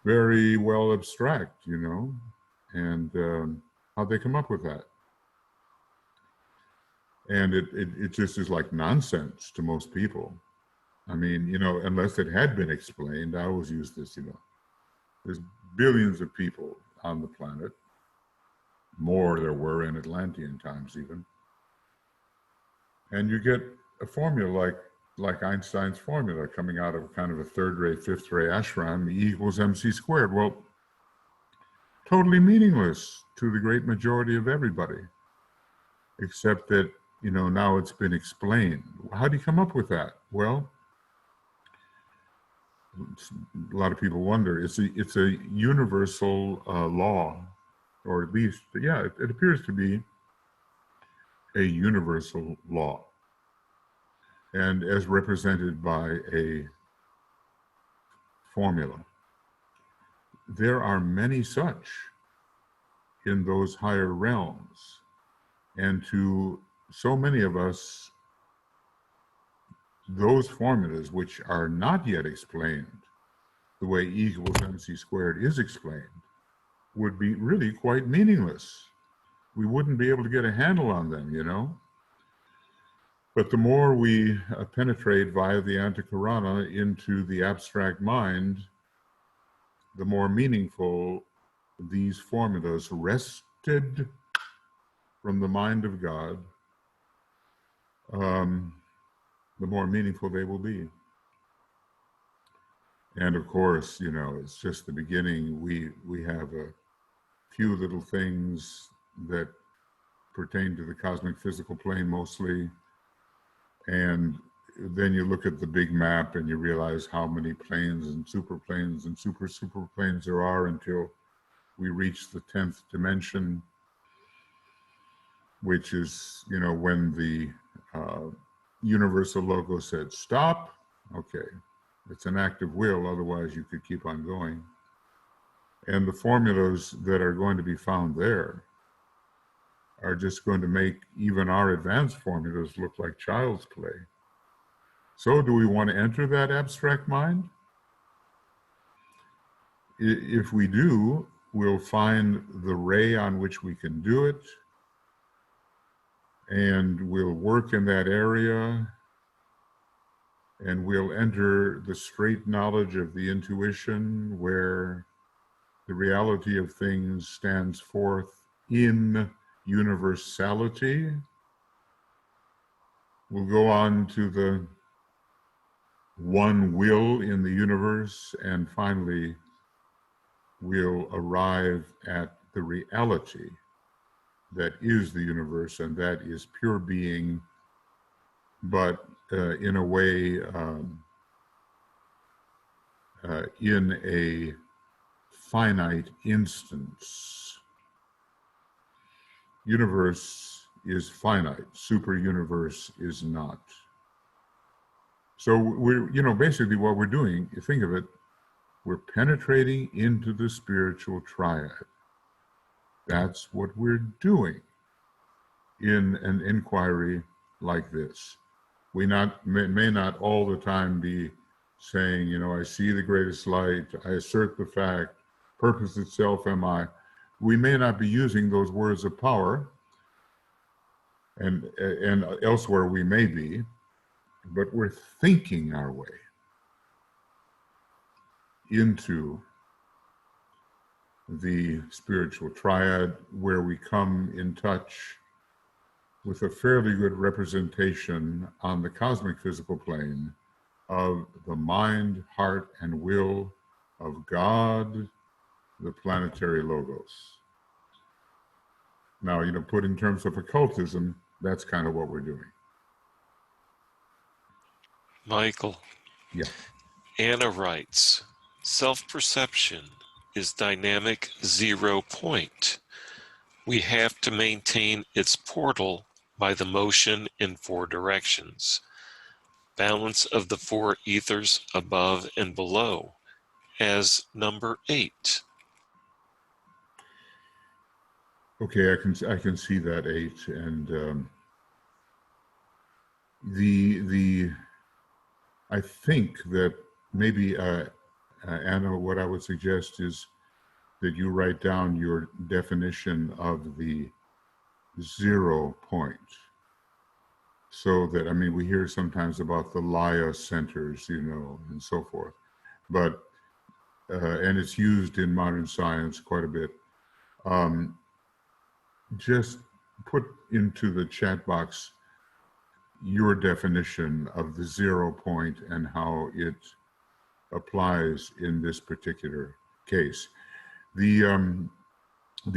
Speaker 2: very well abstract, and how'd they come up with that? And it just is like nonsense to most people. I mean, unless it had been explained. I always use this, there's billions of people on the planet, more there were in Atlantean times even. And you get a formula like Einstein's formula coming out of kind of a third ray, fifth ray ashram, E equals mc squared. Well, totally meaningless to the great majority of everybody, except that, now it's been explained. How do you come up with that? Well, a lot of people wonder. It's a universal law, or at least, it appears to be a universal law, and as represented by a formula. There are many such in those higher realms, and to so many of us, those formulas which are not yet explained the way E equals mc squared is explained would be really quite meaningless. We wouldn't be able to get a handle on them, But the more we penetrate via the Antakarana into the abstract mind, the more meaningful these formulas, wrested from the mind of God, the more meaningful they will be. And of course, it's just the beginning. We have a few little things that pertain to the cosmic physical plane mostly. And then you look at the big map and you realize how many planes and superplanes and superplanes there are until we reach the 10th dimension, which is, when the universal logo said stop. Okay, it's an act of will, otherwise you could keep on going. And the formulas that are going to be found there are just going to make even our advanced formulas look like child's play. So do we want to enter that abstract mind? If we do, we'll find the ray on which we can do it, and we'll work in that area, and we'll enter the straight knowledge of the intuition where the reality of things stands forth in universality. We'll go on to the one will in the universe, and finally we'll arrive at the reality that is the universe, and that is pure being, but in a way, in a finite instance. Universe is finite, super universe is not. So we're, basically what we're doing, you think of it, we're penetrating into the spiritual triad. That's what we're doing in an inquiry like this. We may not all the time be saying, I see the greatest light, I assert the fact, purpose itself am I. We may not be using those words of power, and elsewhere we may be, but we're thinking our way into the spiritual triad, where we come in touch with a fairly good representation on the cosmic physical plane of the mind, heart, and will of God, the planetary logos. Now, put in terms of occultism, that's kind of what we're doing.
Speaker 1: Michael.
Speaker 2: Yeah.
Speaker 1: Anna writes, self-perception is dynamic 0 point. We have to maintain its portal by the motion in 4 directions. Balance of the 4 ethers above and below as number 8.
Speaker 2: Okay, I can see that 8, and I think that maybe Anna, what I would suggest is that you write down your definition of the 0 point. So that, we hear sometimes about the Laya centers, and so forth. But, and it's used in modern science quite a bit. Just put into the chat box your definition of the 0 point and how it applies in this particular case. The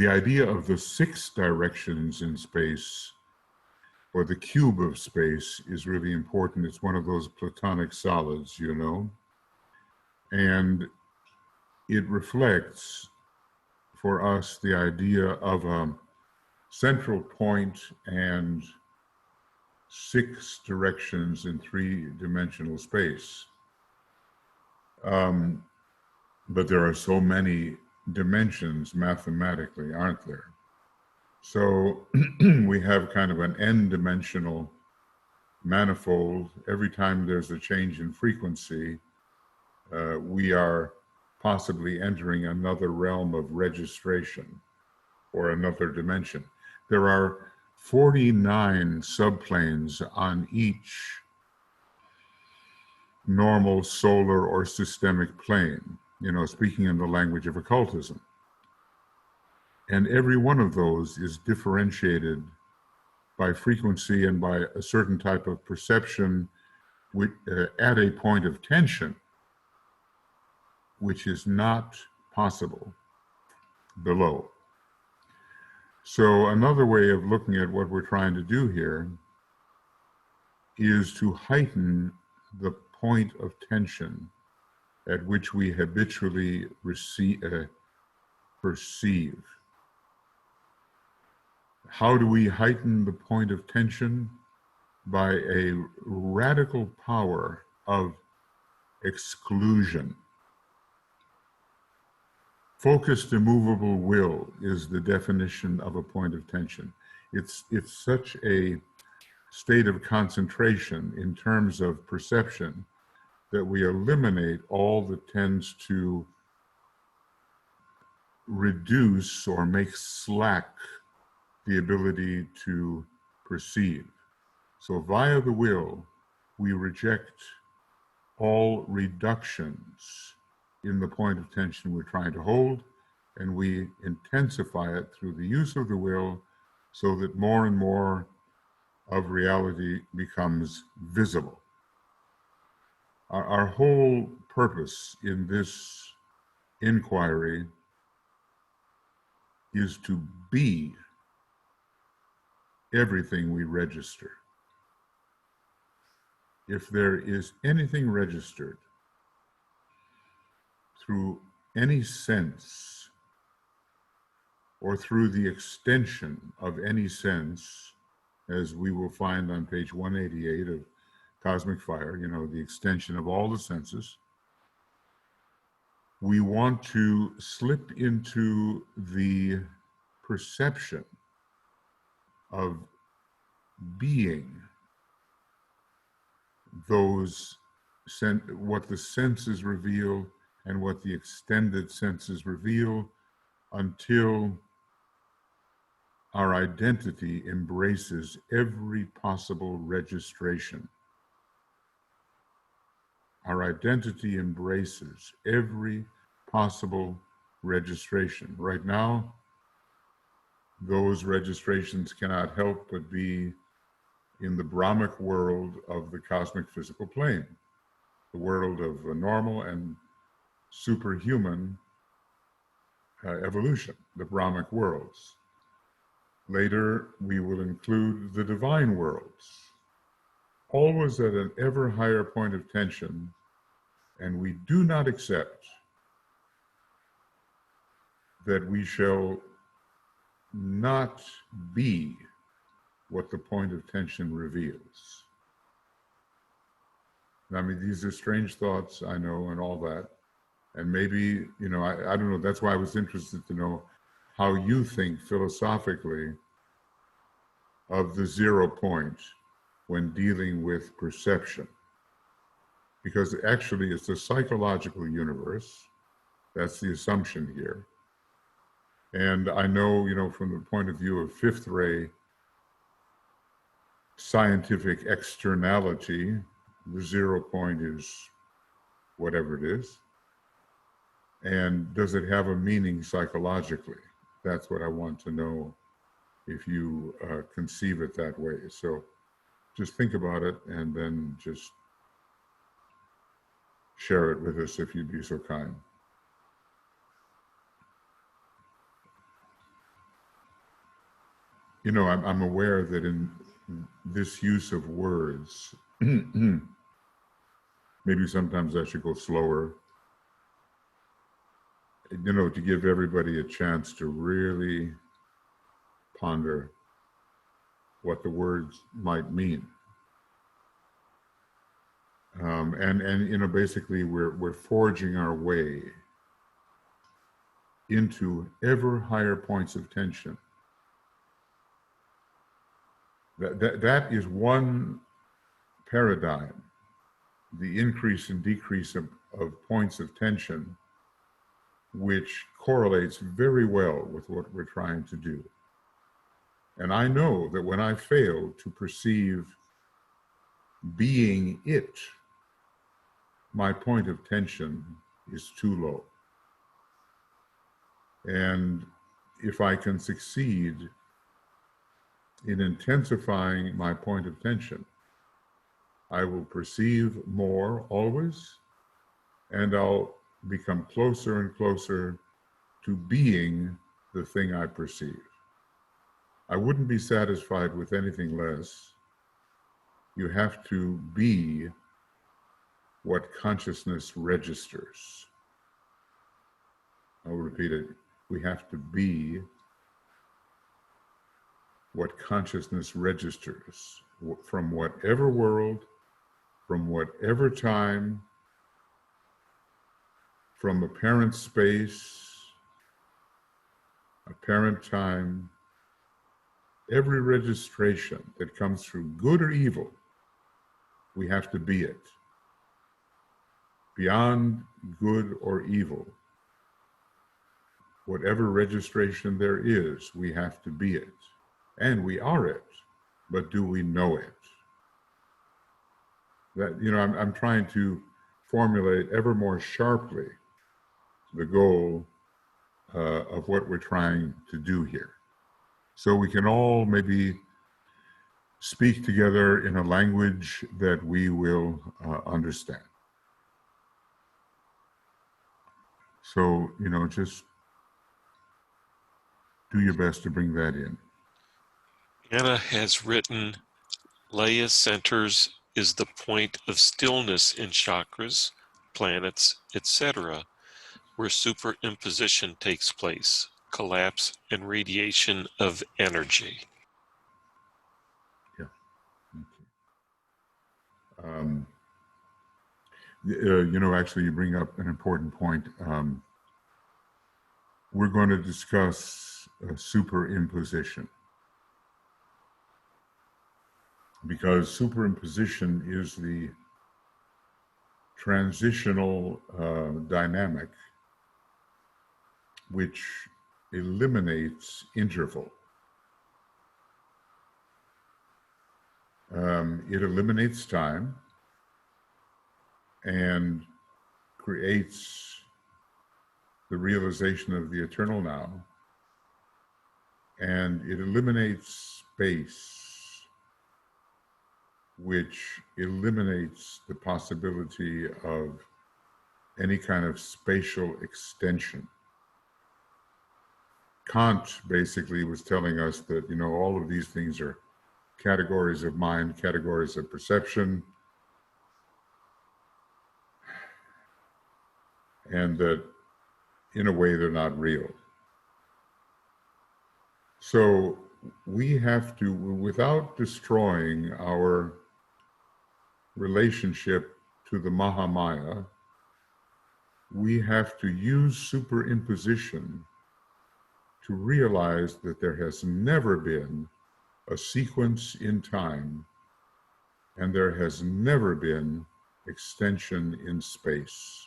Speaker 2: idea of the 6 directions in space, or the cube of space, is really important. It's one of those Platonic solids, and it reflects for us the idea of a central point and 6 directions in 3-dimensional space. But there are so many dimensions mathematically, aren't there? So we have kind of an n-dimensional manifold. Every time there's a change in frequency, we are possibly entering another realm of registration or another dimension. There are 49 subplanes on each normal solar or systemic plane, speaking in the language of occultism. And every one of those is differentiated by frequency and by a certain type of perception at a point of tension, which is not possible below. So another way of looking at what we're trying to do here is to heighten the point of tension at which we habitually perceive. How do we heighten the point of tension? By a radical power of exclusion. Focused, immovable will is the definition of a point of tension. It's such a state of concentration in terms of perception that we eliminate all that tends to reduce or make slack the ability to perceive. So via the will, we reject all reductions in the point of tension we're trying to hold, and we intensify it through the use of the will so that more and more of reality becomes visible. Our whole purpose in this inquiry is to be everything we register. If there is anything registered through any sense, or through the extension of any sense, as we will find on page 188 of Cosmic Fire, the extension of all the senses, we want to slip into the perception of being what the senses reveal and what the extended senses reveal, until our identity embraces every possible registration. Our identity embraces every possible registration. Right now, those registrations cannot help but be in the Brahmic world of the cosmic physical plane, the world of normal and superhuman evolution, the Brahmic worlds. Later, we will include the divine worlds, always at an ever higher point of tension, and we do not accept that we shall not be what the point of tension reveals. I mean, these are strange thoughts, I know, and all that. And maybe, I don't know, that's why I was interested to know how you think philosophically of the 0 point when dealing with perception. Because actually it's a psychological universe. That's the assumption here. And I know, from the point of view of fifth ray scientific externality, the 0 point is whatever it is. And does it have a meaning psychologically? That's what I want to know, if you conceive it that way. So just think about it and then just share it with us if you'd be so kind. I'm aware that in this use of words, maybe sometimes I should go slower, to give everybody a chance to really ponder what the words might mean. And basically we're forging our way into ever higher points of tension. That is one paradigm, the increase and decrease of points of tension, which correlates very well with what we're trying to do. And I know that when I fail to perceive being it, my point of tension is too low. And if I can succeed in intensifying my point of tension, I will perceive more always, and I'll become closer and closer to being the thing I perceive. I wouldn't be satisfied with anything less. You have to be what consciousness registers. I'll repeat it. We have to be what consciousness registers from whatever world, from whatever time, from apparent space, apparent time. Every registration that comes through good or evil, we have to be it. Beyond good or evil, whatever registration there is, we have to be it. And we are it, but do we know it? That, I'm trying to formulate ever more sharply the goal of what we're trying to do here. So we can all maybe speak together in a language that we will understand. So, just do your best to bring that in.
Speaker 1: Anna has written, Leia centers is the point of stillness in chakras, planets, etc., where superimposition takes place, collapse and radiation of energy.
Speaker 2: Yeah. Okay. You know, actually, you bring up an important point. We're going to discuss superimposition, because superimposition is the transitional dynamic which eliminates interval. It eliminates time and creates the realization of the eternal now, and it eliminates space, which eliminates the possibility of any kind of spatial extension. Kant basically was telling us that, you know, all of these things are categories of mind, categories of perception, and that in a way they're not real. So we have to, without destroying our relationship to the Mahamaya, we have to use superimposition to realize that there has never been a sequence in time, and there has never been extension in space.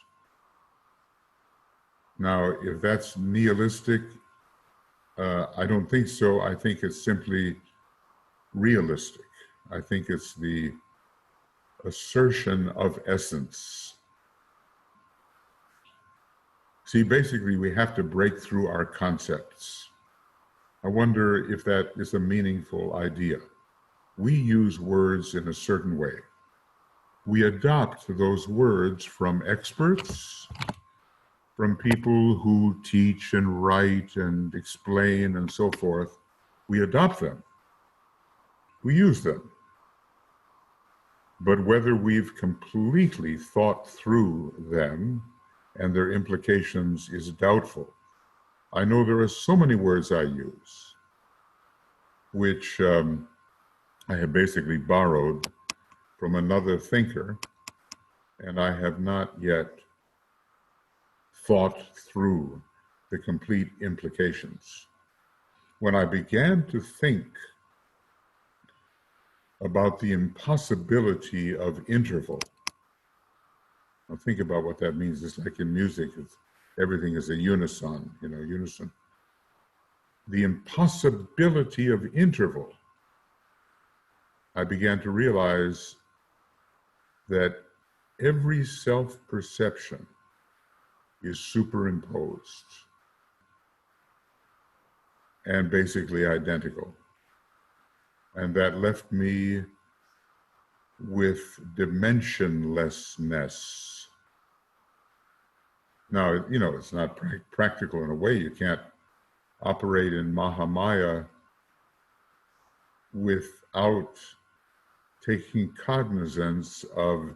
Speaker 2: Now, if that's nihilistic, I don't think so. I think it's simply realistic. I think it's the assertion of essence. See, basically, we have to break through our concepts. I wonder if that is a meaningful idea. We use words in a certain way. We adopt those words from experts, from people who teach and write and explain and so forth. We adopt them. We use them. But whether we've completely thought through them and their implications is doubtful. I know there are so many words I use, which I have basically borrowed from another thinker, and I have not yet thought through the complete implications. When I began to think about the impossibility of interval, now think about what that means. It's like in music, everything is a unison, you know, unison. The impossibility of interval, I began to realize that every self-perception is superimposed and basically identical. And that left me with dimensionlessness. Now, you know, it's not practical in a way. You can't operate in Mahamaya without taking cognizance of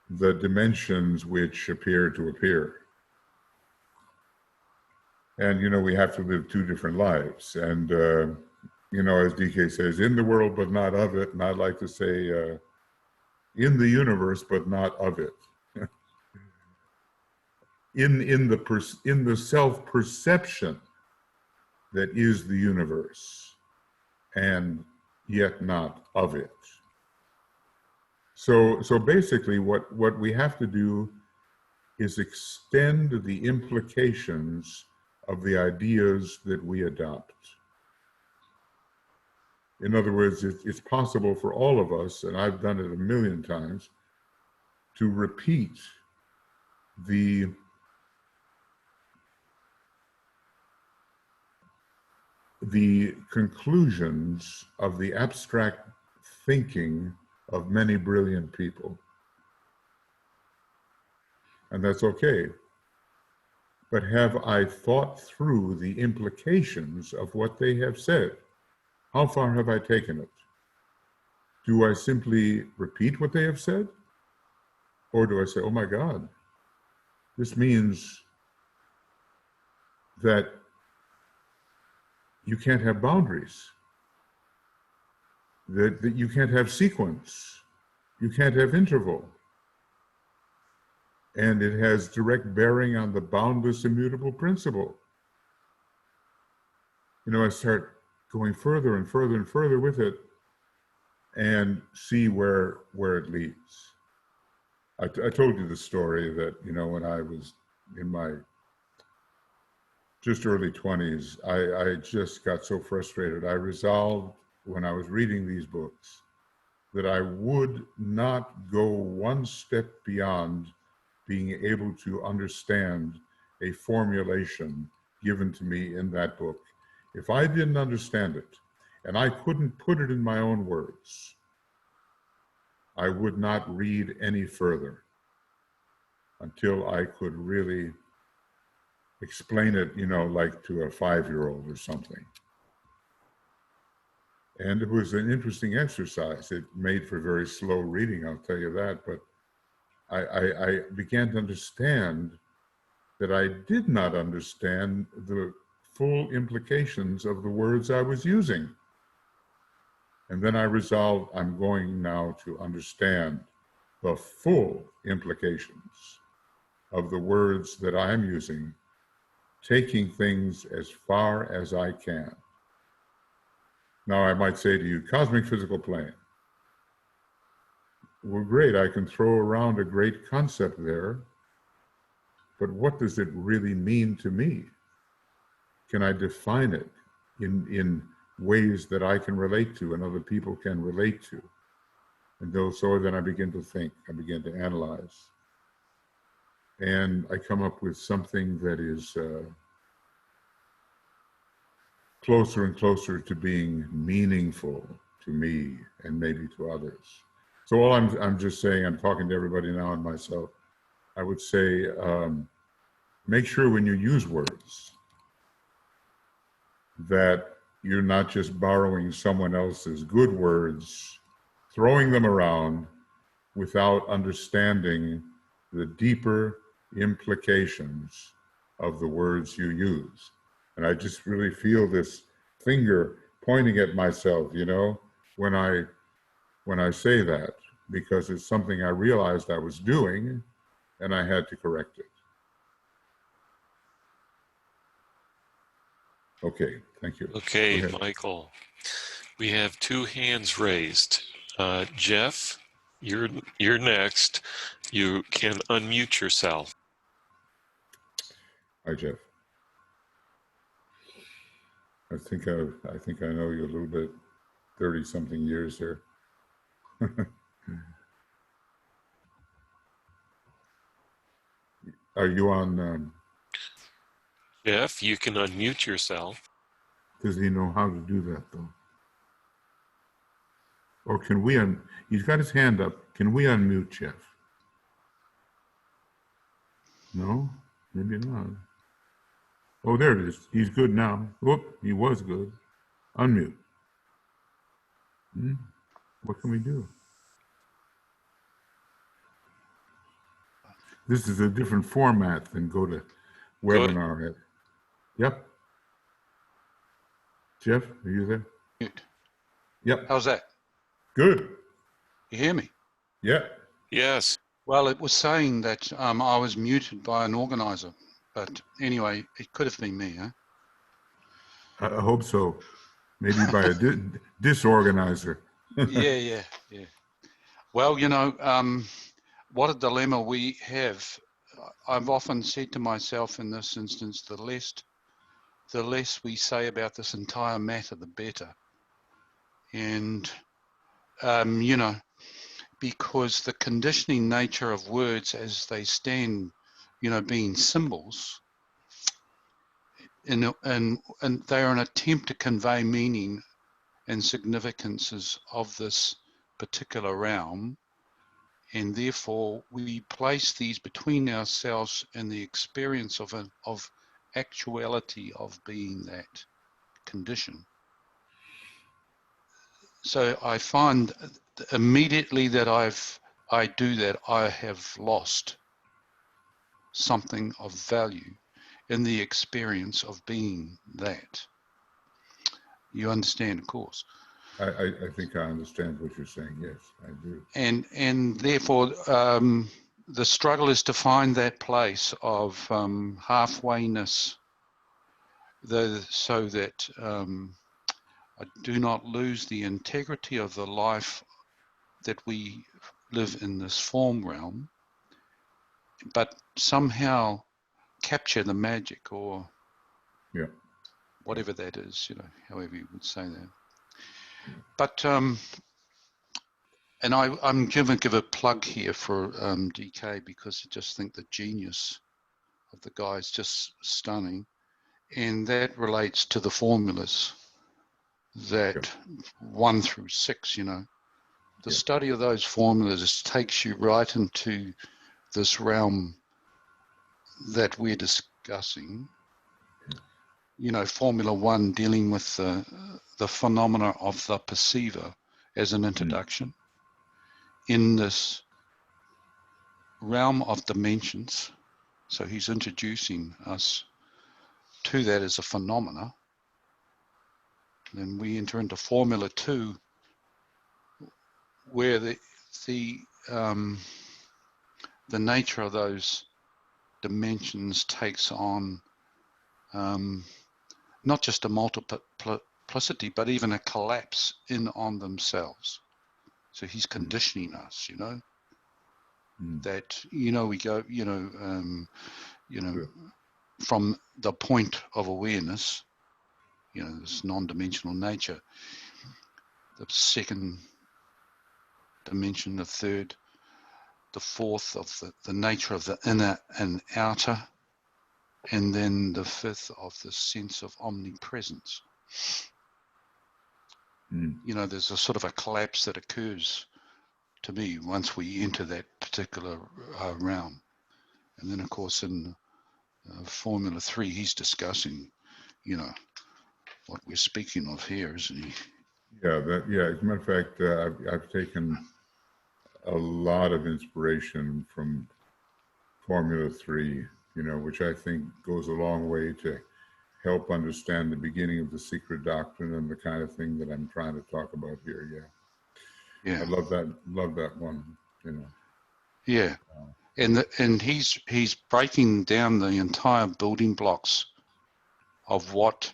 Speaker 2: the dimensions which appear to appear. And, you know, we have to live two different lives. And, you know, as DK says, in the world, but not of it. And I'd like to say, in the universe, but not of it. in the self-perception that is the universe, and yet not of it. So basically what we have to do is extend the implications of the ideas that we adopt. In other words, it's possible for all of us, and I've done it a million times, to repeat the conclusions of the abstract thinking of many brilliant people. And that's okay. But have I thought through the implications of what they have said? How far have I taken it? Do I simply repeat what they have said? Or do I say, oh my God, this means that you can't have boundaries, that you can't have sequence, you can't have interval. And it has direct bearing on the boundless immutable principle. You know, I start going further and further and further with it and see where it leads. I told you the story that, you know, when I was in my just early 20s, I just got so frustrated. I resolved when I was reading these books that I would not go one step beyond being able to understand a formulation given to me in that book. If I didn't understand it, and I couldn't put it in my own words, I would not read any further until I could really explain it, you know, like to a 5-year-old or something. And it was an interesting exercise. It made for very slow reading, I'll tell you that, but I began to understand that I did not understand the full implications of the words I was using. And then I resolved, I'm going now to understand the full implications of the words that I'm using, taking things as far as I can. Now I might say to you, cosmic physical plane. Well, great, I can throw around a great concept there, but what does it really mean to me? Can I define it in ways that I can relate to and other people can relate to? And so then I begin to think, I begin to analyze. And I come up with something that is closer and closer to being meaningful to me and maybe to others. So all I'm just saying, I'm talking to everybody now and myself, I would say, make sure when you use words that you're not just borrowing someone else's good words, throwing them around without understanding the deeper implications of the words you use. And I just really feel this finger pointing at myself, you know, when I say that, because it's something I realized I was doing and I had to correct it. Okay, thank you.
Speaker 1: Okay, Michael, we have 2 hands raised. Jeff, you're next. You can unmute yourself.
Speaker 2: Hi, Jeff. I think I know you a little bit, 30-something years here. Are you on?
Speaker 1: Jeff, you can unmute yourself.
Speaker 2: Does he know how to do that, though? Or can we he's got his hand up. Can we unmute Jeff? No? Maybe not. Oh, there it is. He's good now. Whoop, he was good. Unmute. What can we do? This is a different format than go to webinar. Yep. Jeff, are you there?
Speaker 3: Mute.
Speaker 2: Yep.
Speaker 3: How's that?
Speaker 2: Good.
Speaker 3: You hear me?
Speaker 2: Yep.
Speaker 1: Yes.
Speaker 3: Well, it was saying that I was muted by an organizer, but anyway, it could have been me, huh?
Speaker 2: I hope so. Maybe by a disorganizer.
Speaker 3: Yeah. Well, you know, what a dilemma we have. I've often said to myself in this instance, the less we say about this entire matter, the better. And, you know, because the conditioning nature of words as they stand, you know, being symbols, and they're an attempt to convey meaning and significances of this particular realm, and therefore we place these between ourselves and the experience of actuality of being that condition. So I find immediately that I do that, I have lost something of value. in the experience of being that. You understand, of course.
Speaker 2: I think I understand what you're saying. Yes, I do.
Speaker 3: And therefore, the struggle is to find that place of halfwayness, so that I do not lose the integrity of the life that we live in this form realm, but somehow capture the magic, or
Speaker 2: Yeah.
Speaker 3: whatever that is, however you would say that. But and I'm going to give a plug here for DK, because I just think the genius of the guy is just stunning, and that relates to the formulas that 1 through 6. The study of those formulas takes you right into this realm that we're discussing. Formula 1 dealing with the phenomena of the perceiver as an introduction. In this realm of dimensions, so he's introducing us to that as a phenomena. Then we enter into Formula 2, where the nature of those dimensions takes on not just a multiplicity, but even a collapse in on themselves. So he's conditioning us, that we go, from the point of awareness, this non-dimensional nature, the second dimension, the third, the fourth of the nature of the inner and outer, and then the fifth of the sense of omnipresence. There's a sort of a collapse that occurs, to me, once we enter that particular realm. And then, of course, in Formula 3, he's discussing, what we're speaking of here, isn't he?
Speaker 2: Yeah, as a matter of fact, I've taken a lot of inspiration from Formula 3, which I think goes a long way to help understand the beginning of the secret doctrine and the kind of thing that I'm trying to talk about here. Yeah. I love that one,
Speaker 3: Yeah. And he's breaking down the entire building blocks of what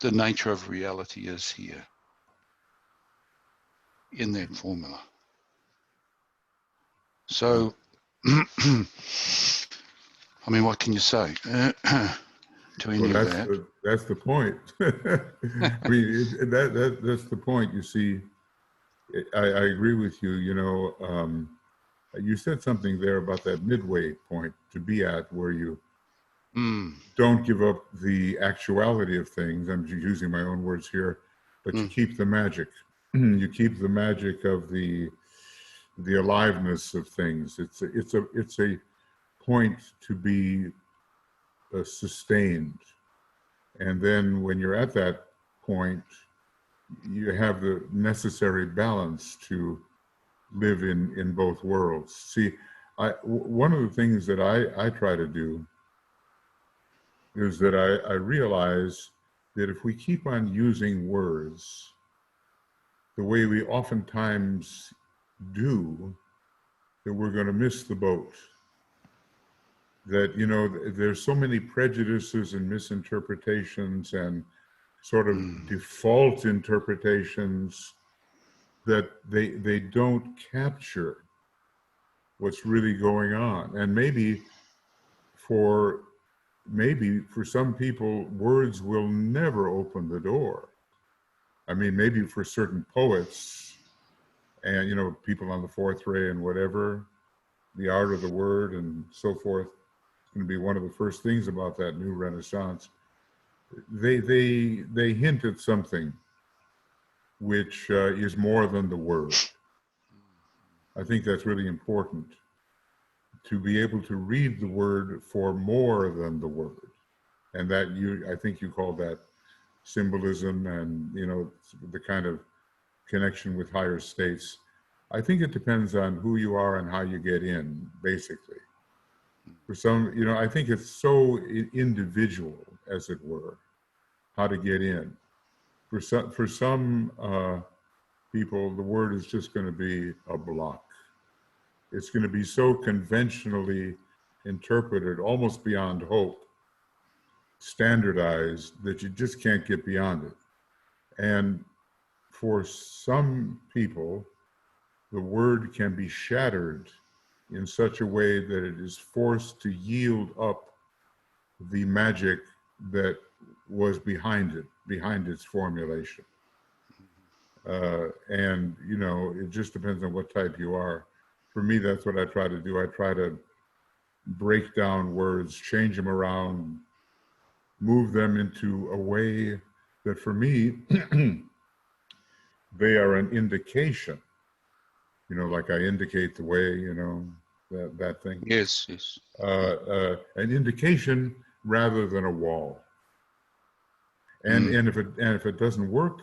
Speaker 3: the nature of reality is here in that formula. So, I mean, what can you say to any of that?
Speaker 2: That's the point. I mean, that's the point. You see, I agree with you. You said something there about that midway point to be at, where you don't give up the actuality of things. I'm using my own words here, but you keep the magic. You keep the magic of the aliveness of things. It's a point to be sustained, and then when you're at that point, you have the necessary balance to live in both worlds. See, one of the things that I try to do is that I realize that if we keep on using words the way we oftentimes do, that we're going to miss the boat. That, there's so many prejudices and misinterpretations and sort of default interpretations that they don't capture what's really going on. And maybe for some people, words will never open the door. I mean, maybe for certain poets and, people on the fourth ray and whatever, the art of the word and so forth, it's going to be one of the first things about that new Renaissance. They hint at something which is more than the word. I think that's really important, to be able to read the word for more than the word. And that I think you call that symbolism and, the kind of connection with higher states. I think it depends on who you are and how you get in, basically. For some, I think it's so individual, as it were, how to get in. For some people, the word is just going to be a block. It's going to be so conventionally interpreted, almost beyond hope, standardized, that you just can't get beyond it. And for some people, the word can be shattered in such a way that it is forced to yield up the magic that was behind it, behind its formulation. And, it just depends on what type you are. For me, that's what I try to do. I try to break down words, change them around, move them into a way that, for me, they are an indication, like I indicate the way, that thing.
Speaker 3: Yes.
Speaker 2: An indication rather than a wall. And if it doesn't work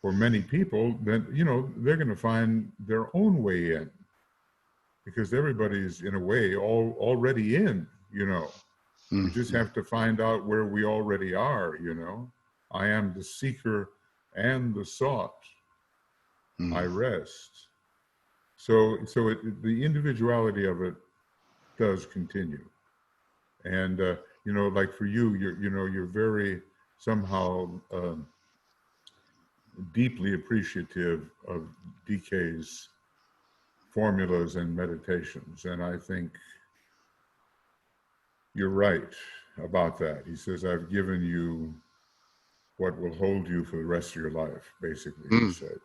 Speaker 2: for many people, then they're going to find their own way in, because everybody's in a way already in. We just have to find out where we already are. I am the seeker and the sought. I rest. So the individuality of it does continue. And like for you, you're very somehow deeply appreciative of DK's formulas and meditations. And I think you're right about that. He says, I've given you what will hold you for the rest of your life, basically, he said.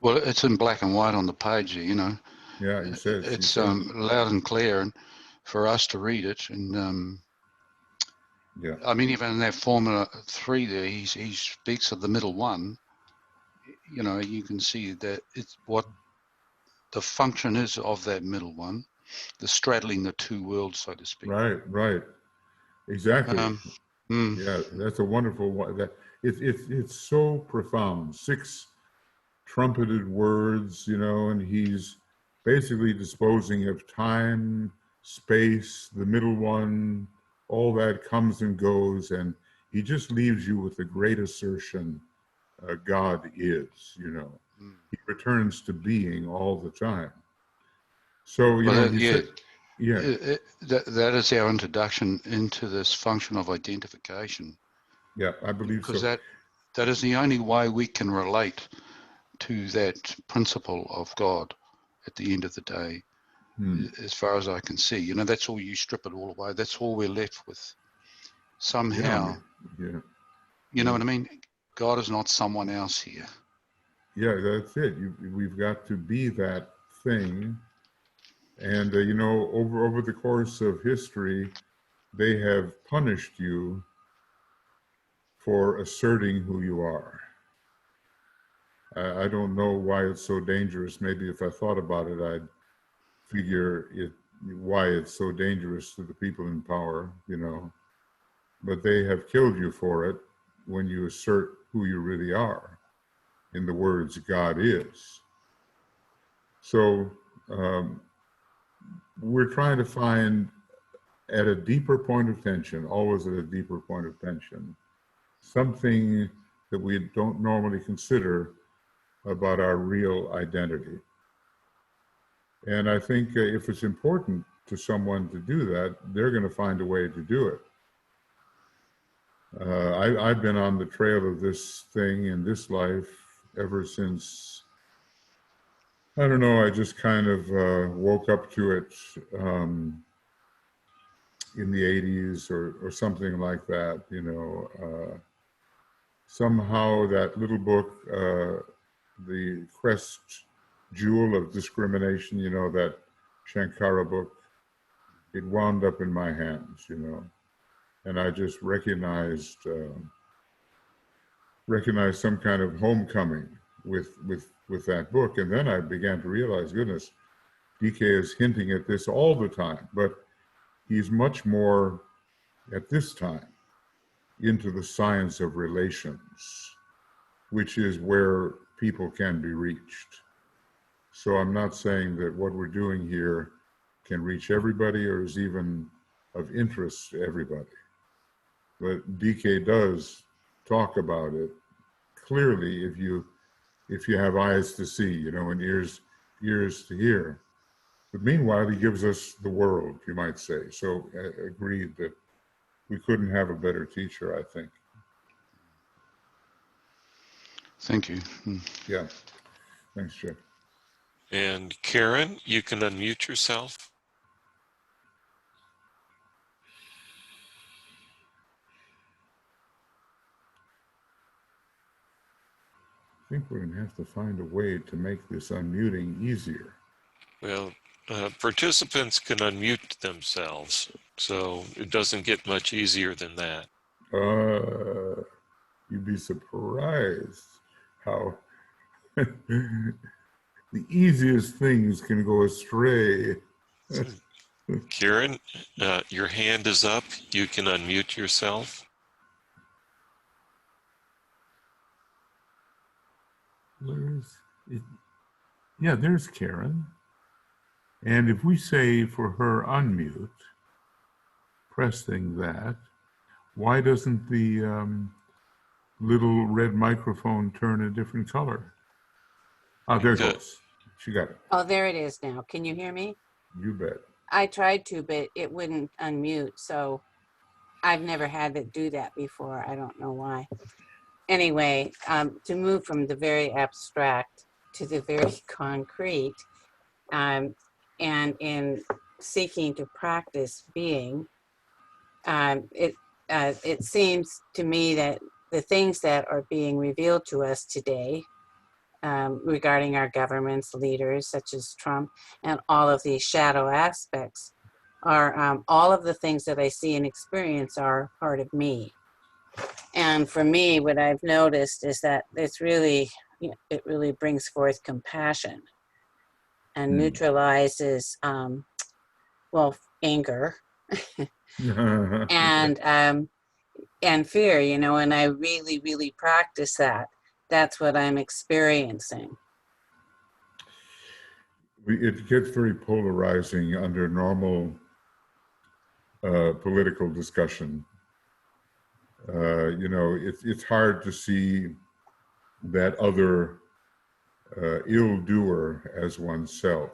Speaker 3: Well, it's in black and white on the page,
Speaker 2: Yeah, he says.
Speaker 3: It's loud and clear, and for us to read it. And
Speaker 2: yeah.
Speaker 3: I mean, even in that Formula 3 there, he speaks of the middle one. You can see that it's what the function is of that middle one, the straddling the two worlds, so to speak.
Speaker 2: Right. Exactly. Yeah, that's a wonderful one. It's so profound. 6 trumpeted words, and he's basically disposing of time, space, the middle one, all that comes and goes, and he just leaves you with the great assertion, God is, He returns to being all the time. So,
Speaker 3: that is our introduction into this function of identification.
Speaker 2: Yeah, I believe so.
Speaker 3: Because that is the only way we can relate to that principle of God at the end of the day, as far as I can see. That's all, you strip it all away. That's all we're left with. Somehow, you know what I mean? God is not someone else here.
Speaker 2: Yeah, that's it. We've got to be that thing. And, over the course of history, they have punished you for asserting who you are. I don't know why it's so dangerous. Maybe if I thought about it, I'd figure why it's so dangerous to the people in power, But they have killed you for it when you assert who you really are, in the words God is. So we're trying to find, at a deeper point of tension, always at a deeper point of tension, something that we don't normally consider about our real identity. And I think if it's important to someone to do that, they're going to find a way to do it. I've been on the trail of this thing in this life ever since, I don't know, I just kind of woke up to it in the 80s or something like that, somehow that little book, The Crest Jewel of Discrimination, that Shankara book, it wound up in my hands, and I just recognized some kind of homecoming with that book. And then I began to realize, goodness, DK is hinting at this all the time, but he's much more at this time into the science of relations, which is where people can be reached. So I'm not saying that what we're doing here can reach everybody or is even of interest to everybody. But DK does talk about it clearly if you have eyes to see, you know, and ears to hear. But meanwhile, he gives us the world, you might say. So agreed that we couldn't have a better teacher, I think.
Speaker 3: Thank you.
Speaker 2: Yeah. Thanks, Jeff.
Speaker 1: And Karen, you can unmute yourself.
Speaker 2: I think we're going to have to find a way to make this unmuting easier.
Speaker 1: Well, participants can unmute themselves, so it doesn't get much easier than that.
Speaker 2: You'd be surprised how the easiest things can go astray.
Speaker 1: Karen, your hand is up. You can unmute yourself.
Speaker 2: Yeah, there's Karen. And if we say for her unmute, pressing that, why doesn't the little red microphone turn a different color? Oh, there it goes. She got it.
Speaker 4: Oh, there it is now. Can you hear me?
Speaker 2: You bet.
Speaker 4: I tried to, but it wouldn't unmute. So I've never had it do that before. I don't know why. Anyway, to move from the very abstract to the very concrete, and in seeking to practice being, it seems to me that the things that are being revealed to us today regarding our government's leaders, such as Trump, and all of these shadow aspects are all of the things that I see and experience are part of me. And for me, what I've noticed is that it's really, it really brings forth compassion and neutralizes, well, anger and fear, you know, and I really, really practice that. That's what I'm experiencing.
Speaker 2: It gets very polarizing under normal political discussion. You know, it's hard to see that other ill-doer as oneself.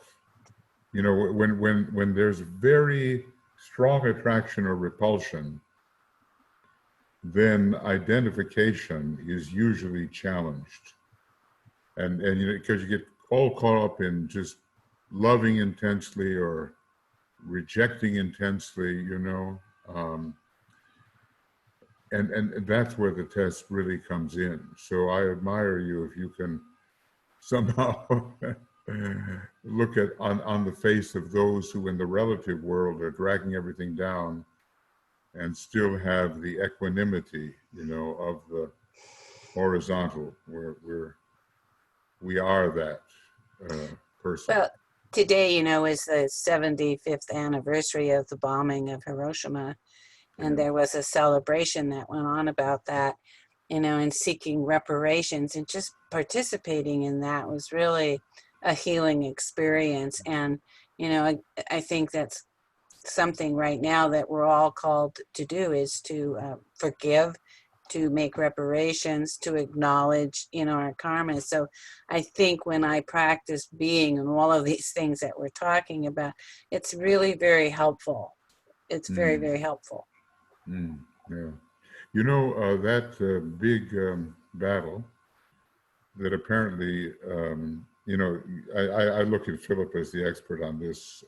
Speaker 2: You know, when there's very strong attraction or repulsion, then identification is usually challenged. And you know, because you get all caught up in just loving intensely or rejecting intensely, you know, and that's where the test really comes in. So I admire you if you can somehow look at on the face of those who in the relative world are dragging everything down and still have the equanimity, you know, of the horizontal, where we are that person.
Speaker 4: Well, today, you know, is the 75th anniversary of the bombing of Hiroshima. And there was a celebration that went on about that, you know, and seeking reparations, and just participating in that was really a healing experience. And, you know, I think that's something right now that we're all called to do, is to forgive, to make reparations, to acknowledge, you know, our karma. So I think when I practice being and all of these things that we're talking about, it's really very helpful. It's very, very helpful.
Speaker 2: Yeah. You know, that big battle that apparently, you know, I look at Philip as the expert on this.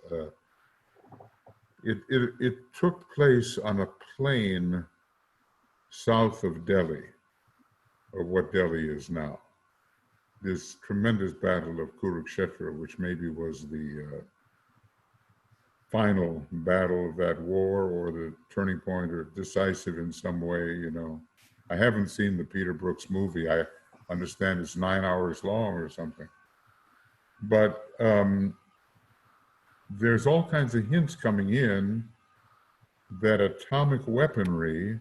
Speaker 2: It took place on a plain south of Delhi, of what Delhi is now. This tremendous battle of Kurukshetra, which maybe was the final battle of that war, or the turning point, or decisive in some way, you know. I haven't seen the Peter Brooks movie. I understand it's 9 hours long or something. But there's all kinds of hints coming in that atomic weaponry,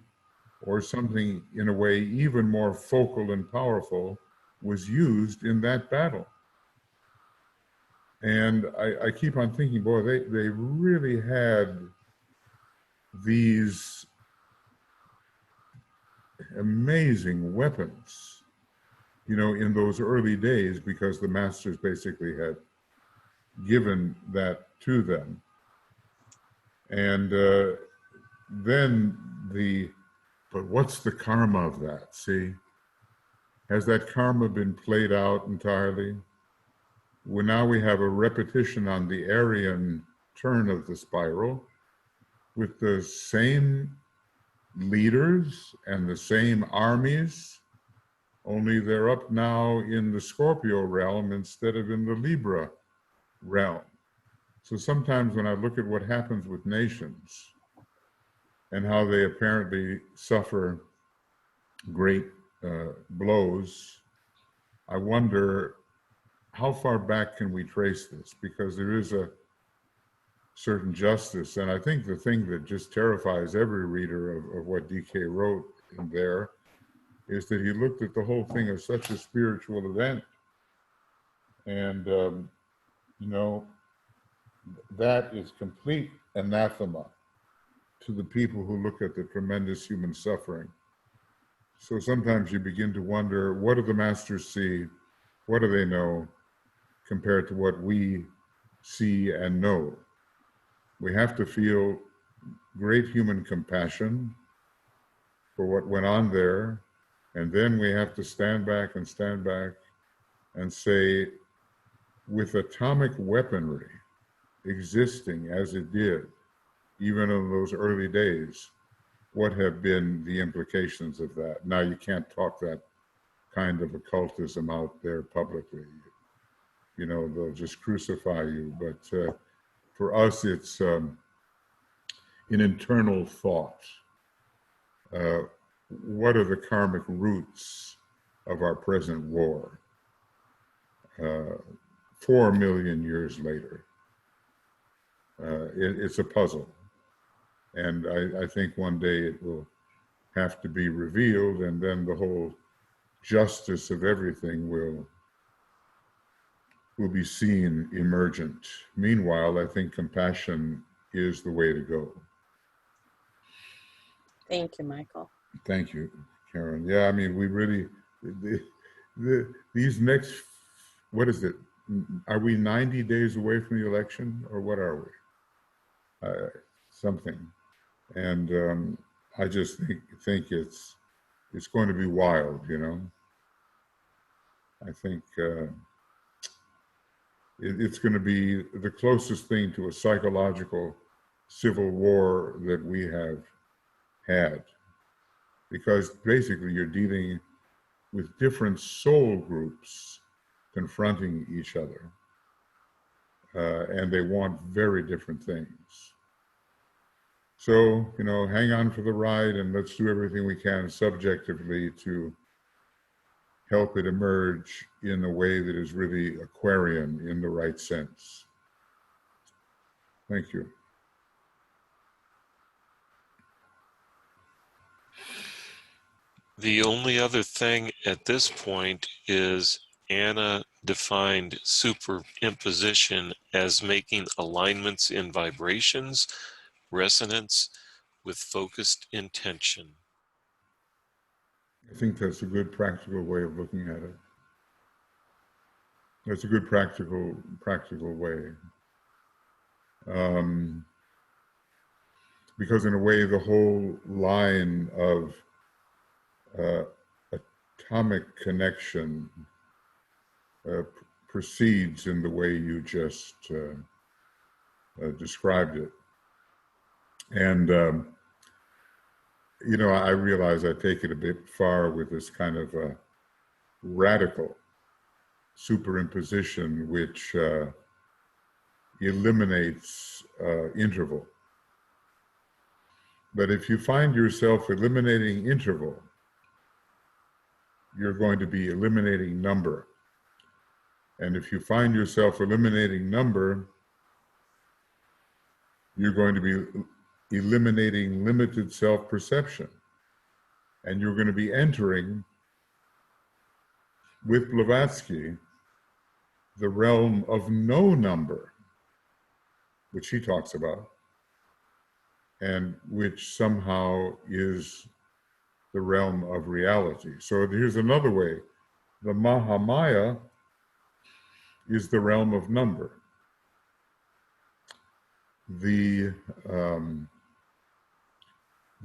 Speaker 2: or something in a way even more focal and powerful, was used in that battle. And I keep on thinking, boy, they really had these amazing weapons, you know, in those early days, because the masters basically had given that to them. And then but what's the karma of that? See, has that karma been played out entirely? Well, now we have a repetition on the Aryan turn of the spiral with the same leaders and the same armies, only they're up now in the Scorpio realm instead of in the Libra realm. So sometimes when I look at what happens with nations and how they apparently suffer great blows, I wonder how far back can we trace this? Because there is a certain justice. And I think the thing that just terrifies every reader of what DK wrote in there is that he looked at the whole thing as such a spiritual event. And, you know, that is complete anathema to the people who look at the tremendous human suffering. So sometimes you begin to wonder, what do the masters see? What do they know compared to what we see and know? We have to feel great human compassion for what went on there. And then we have to stand back and say, with atomic weaponry existing as it did, even in those early days, what have been the implications of that? Now you can't talk that kind of occultism out there publicly. You know, they'll just crucify you. But for us, it's an internal thought. What are the karmic roots of our present war? 4 million years later. It's a puzzle. And I think one day it will have to be revealed, and then the whole justice of everything will be seen emergent. Meanwhile, I think compassion is the way to go.
Speaker 4: Thank you, Michael.
Speaker 2: Thank you, Karen. Yeah, I mean, we really, these next, what is it? Are we 90 days away from the election, or what are we? Something. And I just think it's going to be wild, you know. I think it's going to be the closest thing to a psychological civil war that we have had, because basically you're dealing with different soul groups confronting each other, and they want very different things. So, you know, hang on for the ride, and let's do everything we can subjectively to help it emerge in a way that is really Aquarian in the right sense. Thank you.
Speaker 1: The only other thing at this point is Anna defined superimposition as making alignments in vibrations, resonance with focused intention.
Speaker 2: I think that's a good practical way of looking at it. That's a good practical way. Because in a way, the whole line of atomic connection proceeds in the way you just described it. And, you know, I realize I take it a bit far with this kind of radical superimposition, which eliminates interval. But if you find yourself eliminating interval, you're going to be eliminating number. And if you find yourself eliminating number, you're going to be eliminating limited self-perception. And you're going to be entering, with Blavatsky, the realm of no number, which he talks about, and which somehow is the realm of reality. So here's another way. The Mahamaya is the realm of number. The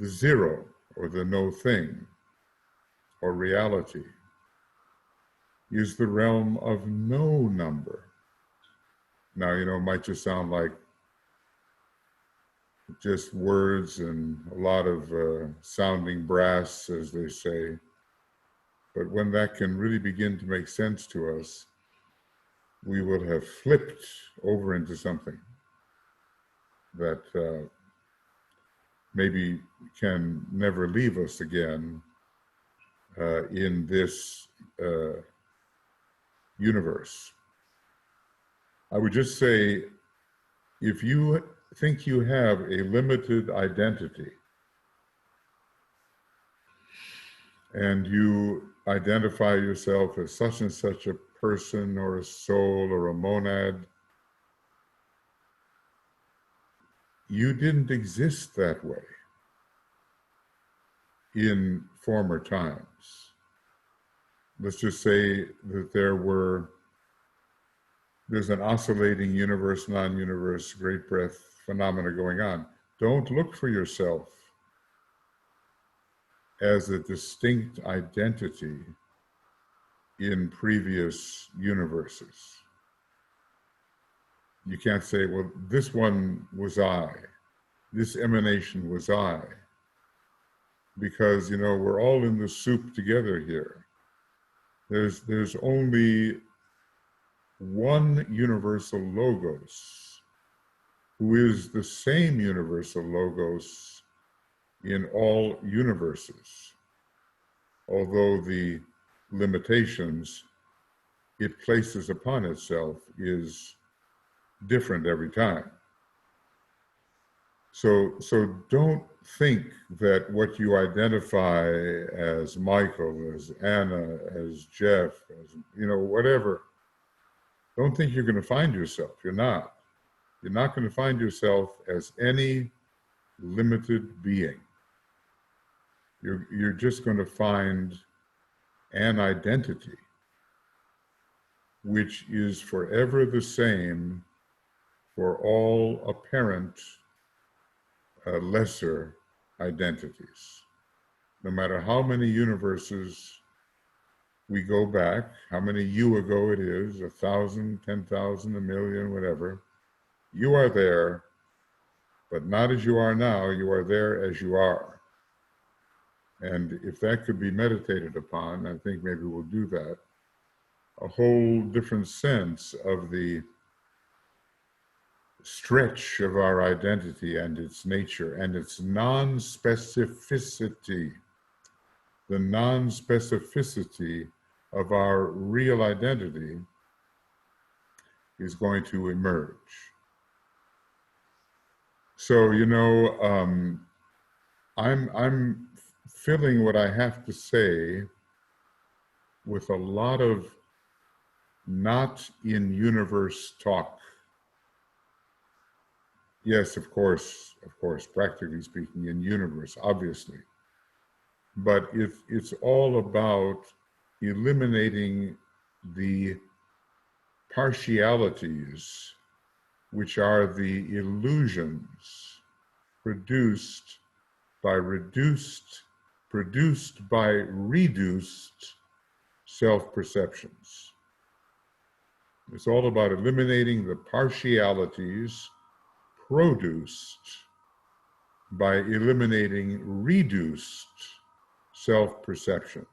Speaker 2: zero, or the no thing, or reality, is the realm of no number. Now, it might just sound like just words and a lot of sounding brass, as they say. But when that can really begin to make sense to us, we will have flipped over into something that maybe can never leave us again in this universe. I would just say, if you think you have a limited identity and you identify yourself as such and such a person or a soul or a monad, you didn't exist that way in former times. Let's just say that there's an oscillating universe, non-universe, great breath phenomena going on. Don't look for yourself as a distinct identity in previous universes. You can't say, well, this one was I, this emanation was I, because, we're all in the soup together here. There's only one universal logos, who is the same universal logos in all universes, although the limitations it places upon itself is different every time. So don't think that what you identify as Michael, as Anna, as Jeff, as whatever, don't think you're going to find yourself. You're not. You're not going to find yourself as any limited being. You're just going to find an identity which is forever the same for all apparent lesser identities. No matter how many universes we go back, how many you ago it is, 1,000, 10,000, 1,000,000, whatever, you are there, but not as you are now, you are there as you are. And if that could be meditated upon, I think maybe we'll do that, a whole different sense of the stretch of our identity and its nature and its non-specificity, the non-specificity of our real identity is going to emerge. So, I'm filling what I have to say with a lot of not in universe talk. Yes, of course, practically speaking, in universe, obviously. But it's all about eliminating the partialities, which are the illusions produced by reduced self-perceptions. It's all about eliminating the partialities produced by eliminating reduced self-perceptions.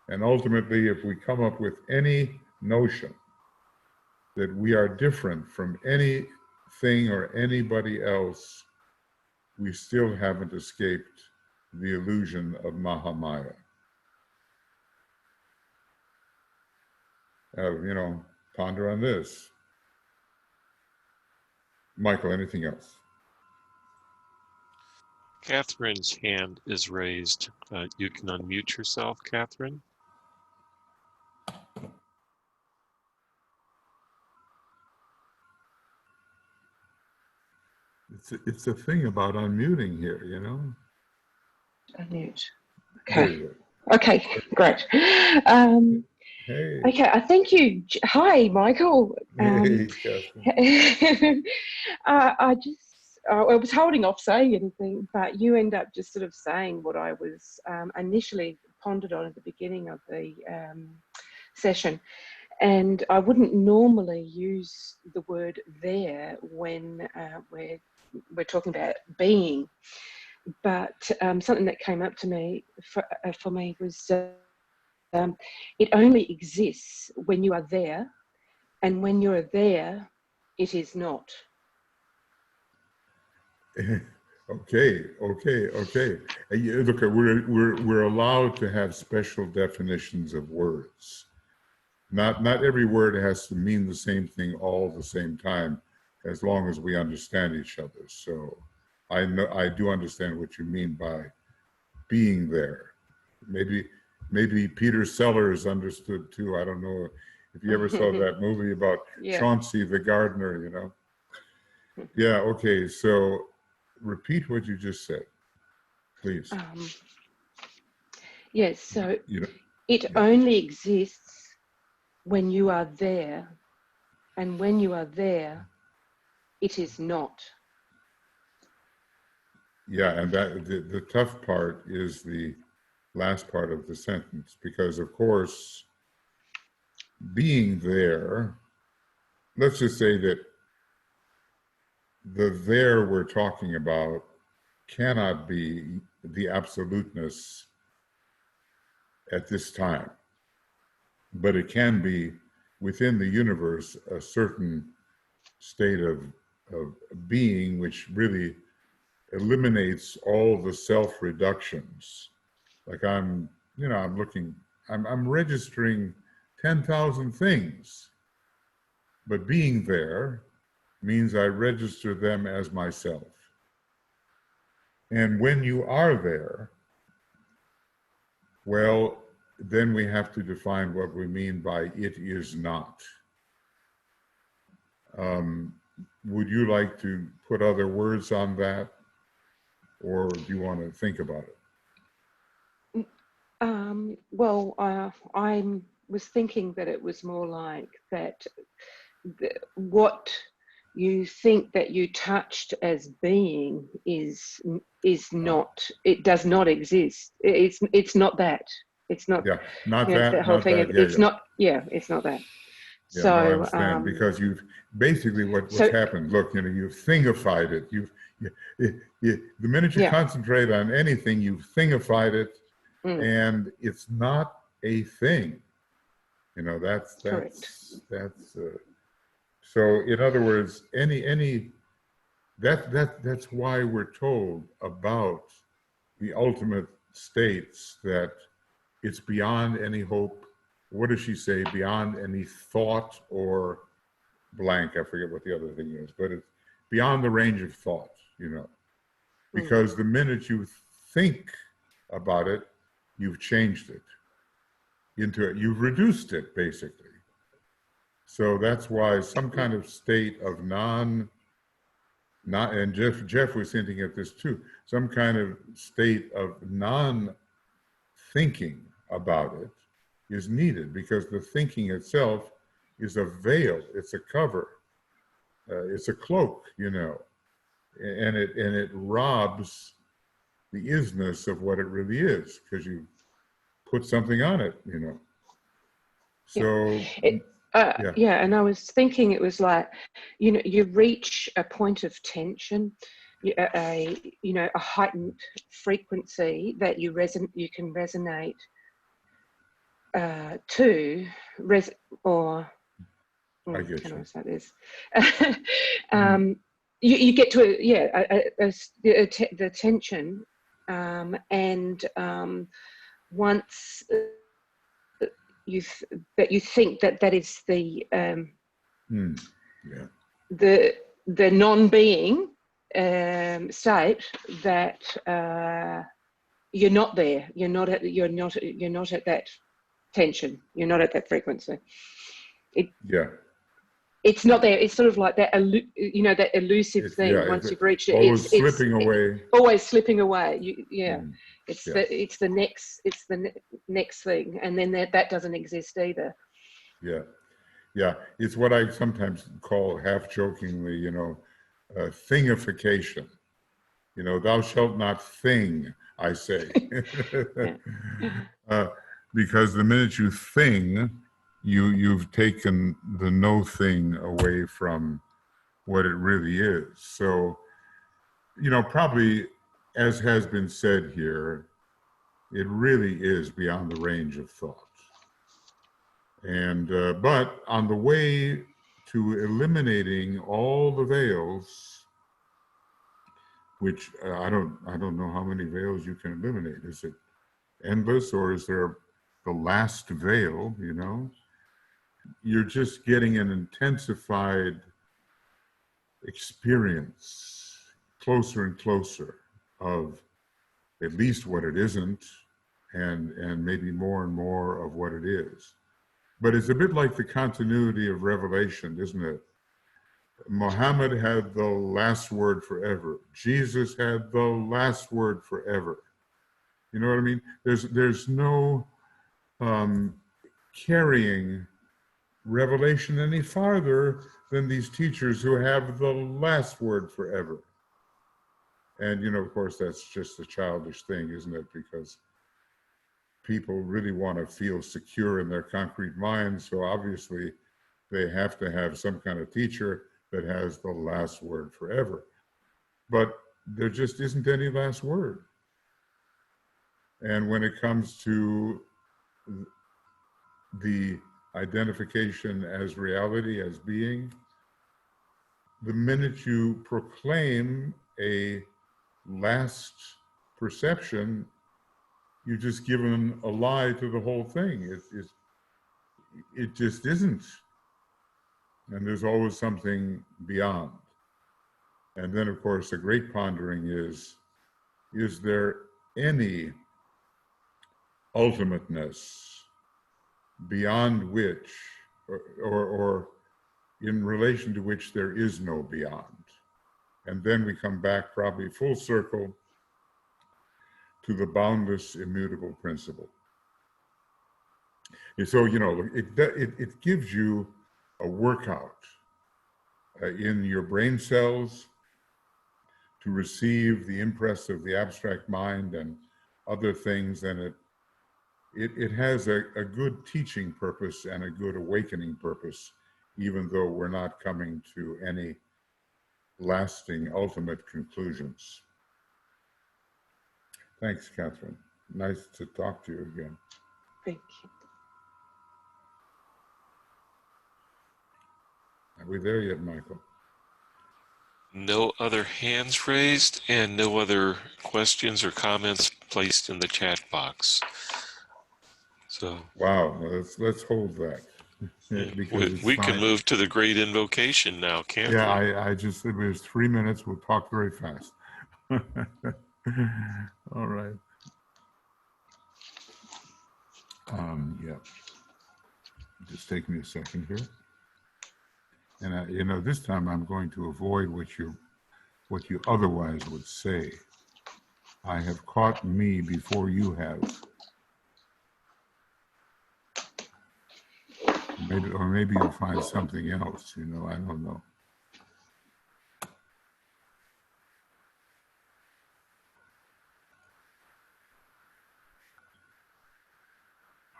Speaker 2: And ultimately, if we come up with any notion that we are different from anything or anybody else, we still haven't escaped the illusion of Mahamaya. Ponder on this. Michael, anything else?
Speaker 1: Catherine's hand is raised. You can unmute yourself, Catherine.
Speaker 2: It's a thing about unmuting here, you know.
Speaker 5: Unmute.
Speaker 2: There
Speaker 5: Okay.
Speaker 2: you
Speaker 5: Okay, great.
Speaker 2: go. Hey,
Speaker 5: Okay, I thank you. Hi, Michael.
Speaker 2: hey, Catherine.
Speaker 5: I just, I was holding off saying anything, but you end up just sort of saying what I was initially pondered on at the beginning of the session. And I wouldn't normally use the word there when we're talking about being, but something that came up to me for me was it only exists when you are there, and when you're there, it is not.
Speaker 2: Okay. Look, we're allowed to have special definitions of words. Not every word has to mean the same thing all the same time, as long as we understand each other. So I do understand what you mean by being there. Maybe Peter Sellers understood too. I don't know if you ever saw that movie about
Speaker 5: Yeah.
Speaker 2: Chauncey the gardener, you know. Yeah, okay, so repeat what you just said, please.
Speaker 5: Yes, so
Speaker 2: You know,
Speaker 5: it
Speaker 2: yeah.
Speaker 5: only exists when you are there, and when you are there, it is not.
Speaker 2: Yeah, and that the tough part is the last part of the sentence, because of course, being there, let's just say that the there we're talking about cannot be the absoluteness at this time, but it can be within the universe a certain state of being which really eliminates all the self-reductions. Like I'm registering 10,000 things, but being there means I register them as myself. And when you are there, well, then we have to define what we mean by it is not. Would you like to put other words on that, or do you want to think about it?
Speaker 5: Well, I was thinking that it was more like that what you think that you touched as being is not, it does not exist. It's not that. It's not,
Speaker 2: Yeah, not
Speaker 5: you know,
Speaker 2: that,
Speaker 5: the whole
Speaker 2: not
Speaker 5: thing
Speaker 2: that.
Speaker 5: of
Speaker 2: Yeah,
Speaker 5: it's
Speaker 2: yeah.
Speaker 5: not, yeah, it's not that.
Speaker 2: Yeah, no, I
Speaker 5: So,
Speaker 2: understand, because you've basically what's
Speaker 5: so,
Speaker 2: happened. Look, you know, you've thingified it. The minute you
Speaker 5: yeah.
Speaker 2: concentrate on anything, you've thingified it, and it's not a thing. You know, that's
Speaker 5: Correct.
Speaker 2: so. In other words, that's why we're told about the ultimate states that it's beyond any hope. What does she say? Beyond any thought or blank. I forget what the other thing is, but it's beyond the range of thought, you know, because the minute you think about it, you've changed it into it. You've reduced it, basically. So that's why some kind of state of and Jeff was hinting at this too, some kind of state of non-thinking about it is needed, because the thinking itself is a veil, it's a cover, it's a cloak, you know, and it robs the isness of what it really is, because you put something on it, you know. So
Speaker 5: yeah, and I was thinking it was like, you know, you reach a point of tension, a heightened frequency that you can resonate to, or
Speaker 2: I get
Speaker 5: can
Speaker 2: you.
Speaker 5: I say this? You get to the tension, and once you think that is the the non-being state, that you're not there. You're not at that tension. You're not at that frequency. it's not there. It's sort of like that, that elusive
Speaker 2: It's,
Speaker 5: thing.
Speaker 2: yeah,
Speaker 5: Once
Speaker 2: it's
Speaker 5: you've reached it,
Speaker 2: always
Speaker 5: it's
Speaker 2: slipping away.
Speaker 5: always slipping away.
Speaker 2: Mm,
Speaker 5: It's
Speaker 2: yeah.
Speaker 5: the next thing, and then that doesn't exist either.
Speaker 2: Yeah, yeah. It's what I sometimes call, half jokingly, thingification. Thou shalt not thing, I say. Because the minute you thing, you've taken the no thing away from what it really is. So, probably, as has been said here, it really is beyond the range of thought. And but on the way to eliminating all the veils, which I don't know how many veils you can eliminate. Is it endless, or is there the last veil? You're just getting an intensified experience, closer and closer, of at least what it isn't, and maybe more and more of what it is. But it's a bit like the continuity of revelation, isn't it? Muhammad had the last word forever. Jesus had the last word forever. You know what I mean? There's no carrying revelation any farther than these teachers who have the last word forever. And, of course, that's just a childish thing, isn't it? Because people really want to feel secure in their concrete minds. So obviously they have to have some kind of teacher that has the last word forever. But there just isn't any last word. And when it comes to the identification as reality, as being, the minute you proclaim a last perception, you've just given a lie to the whole thing. It just isn't. And there's always something beyond. And then, of course, the great pondering is there any ultimateness beyond which, or in relation to which there is no beyond? And then we come back probably full circle to the boundless, immutable principle. And so, it gives you a workout in your brain cells to receive the impress of the abstract mind and other things, and it has a good teaching purpose and a good awakening purpose, even though we're not coming to any lasting ultimate conclusions. Thanks, Catherine. Nice to talk to you again.
Speaker 5: Thank you.
Speaker 2: Are we there yet, Michael?
Speaker 1: No other hands raised and no other questions or comments placed in the chat box. So
Speaker 2: wow, let's hold that. Because
Speaker 1: we can move to the great invocation now, can't we?
Speaker 2: Yeah, I just said it was 3 minutes. We'll talk very fast. All right. Yeah. Just take me a second here. And this time I'm going to avoid what you otherwise would say. I have caught me before you have. Maybe you'll find something else, I don't know.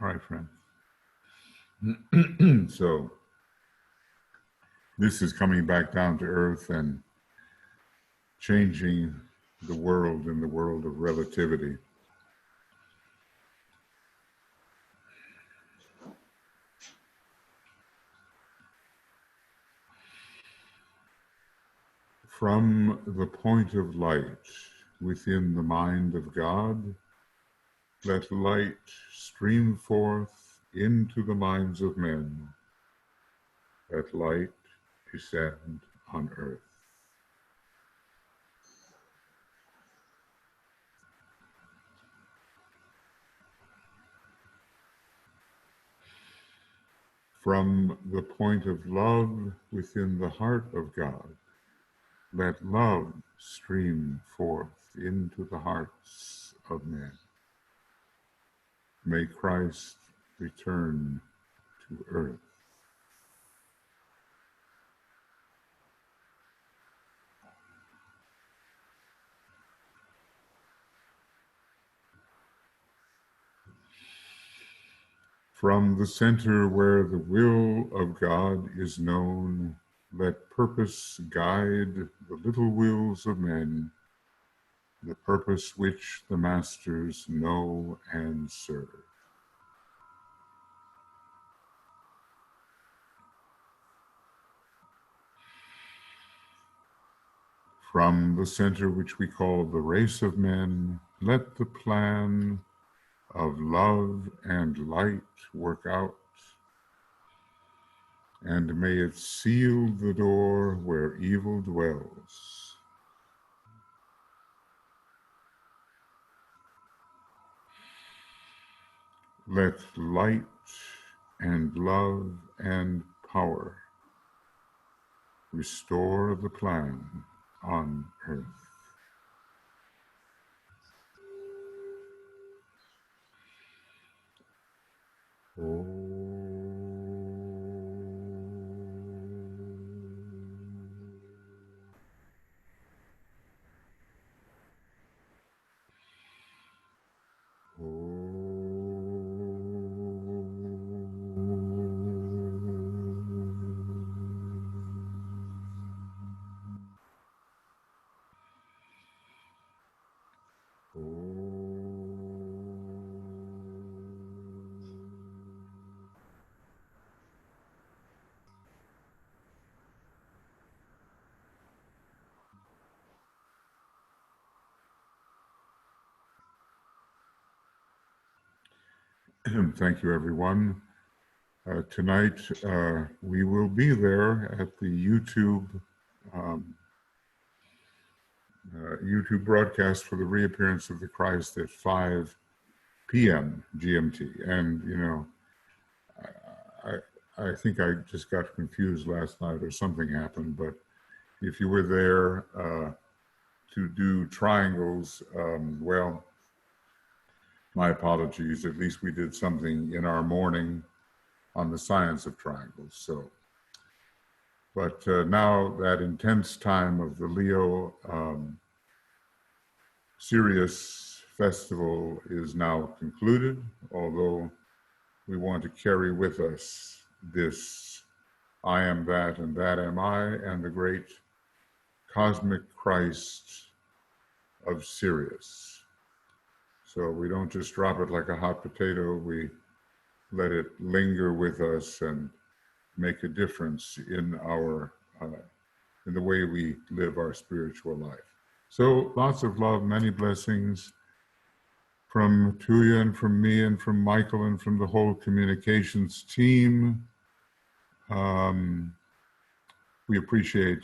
Speaker 2: All right, friends. So this is coming back down to earth and changing the world in the world of relativity. From the point of light within the mind of God, let light stream forth into the minds of men. Let light descend on earth. From the point of love within the heart of God, let love stream forth into the hearts of men. May Christ return to earth. From the center where the will of God is known, let purpose guide the little wills of men, the purpose which the masters know and serve. From the center which we call the race of men, let the plan of love and light work out, and may it seal the door where evil dwells. Let light and love and power restore the plan on earth. Thank you, everyone. Tonight, we will be there at the YouTube broadcast for the reappearance of the Christ at 5 p.m. GMT. And, you know, I think I just got confused last night or something happened, but if you were there to do triangles, well, my apologies. At least we did something in our morning on the science of triangles. So, but now that intense time of the Leo Sirius Festival is now concluded, although we want to carry with us this I am that and that am I, and the great cosmic Christ of Sirius. So we don't just drop it like a hot potato, we let it linger with us and make a difference in our in the way we live our spiritual life. So lots of love, many blessings from Tuya and from me and from Michael and from the whole communications team. We appreciate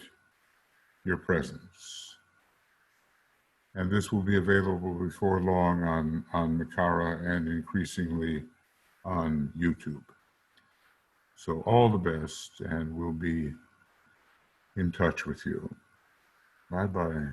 Speaker 2: your presence. And this will be available before long on Makara and increasingly on YouTube. So all the best, and we'll be in touch with you. Bye-bye.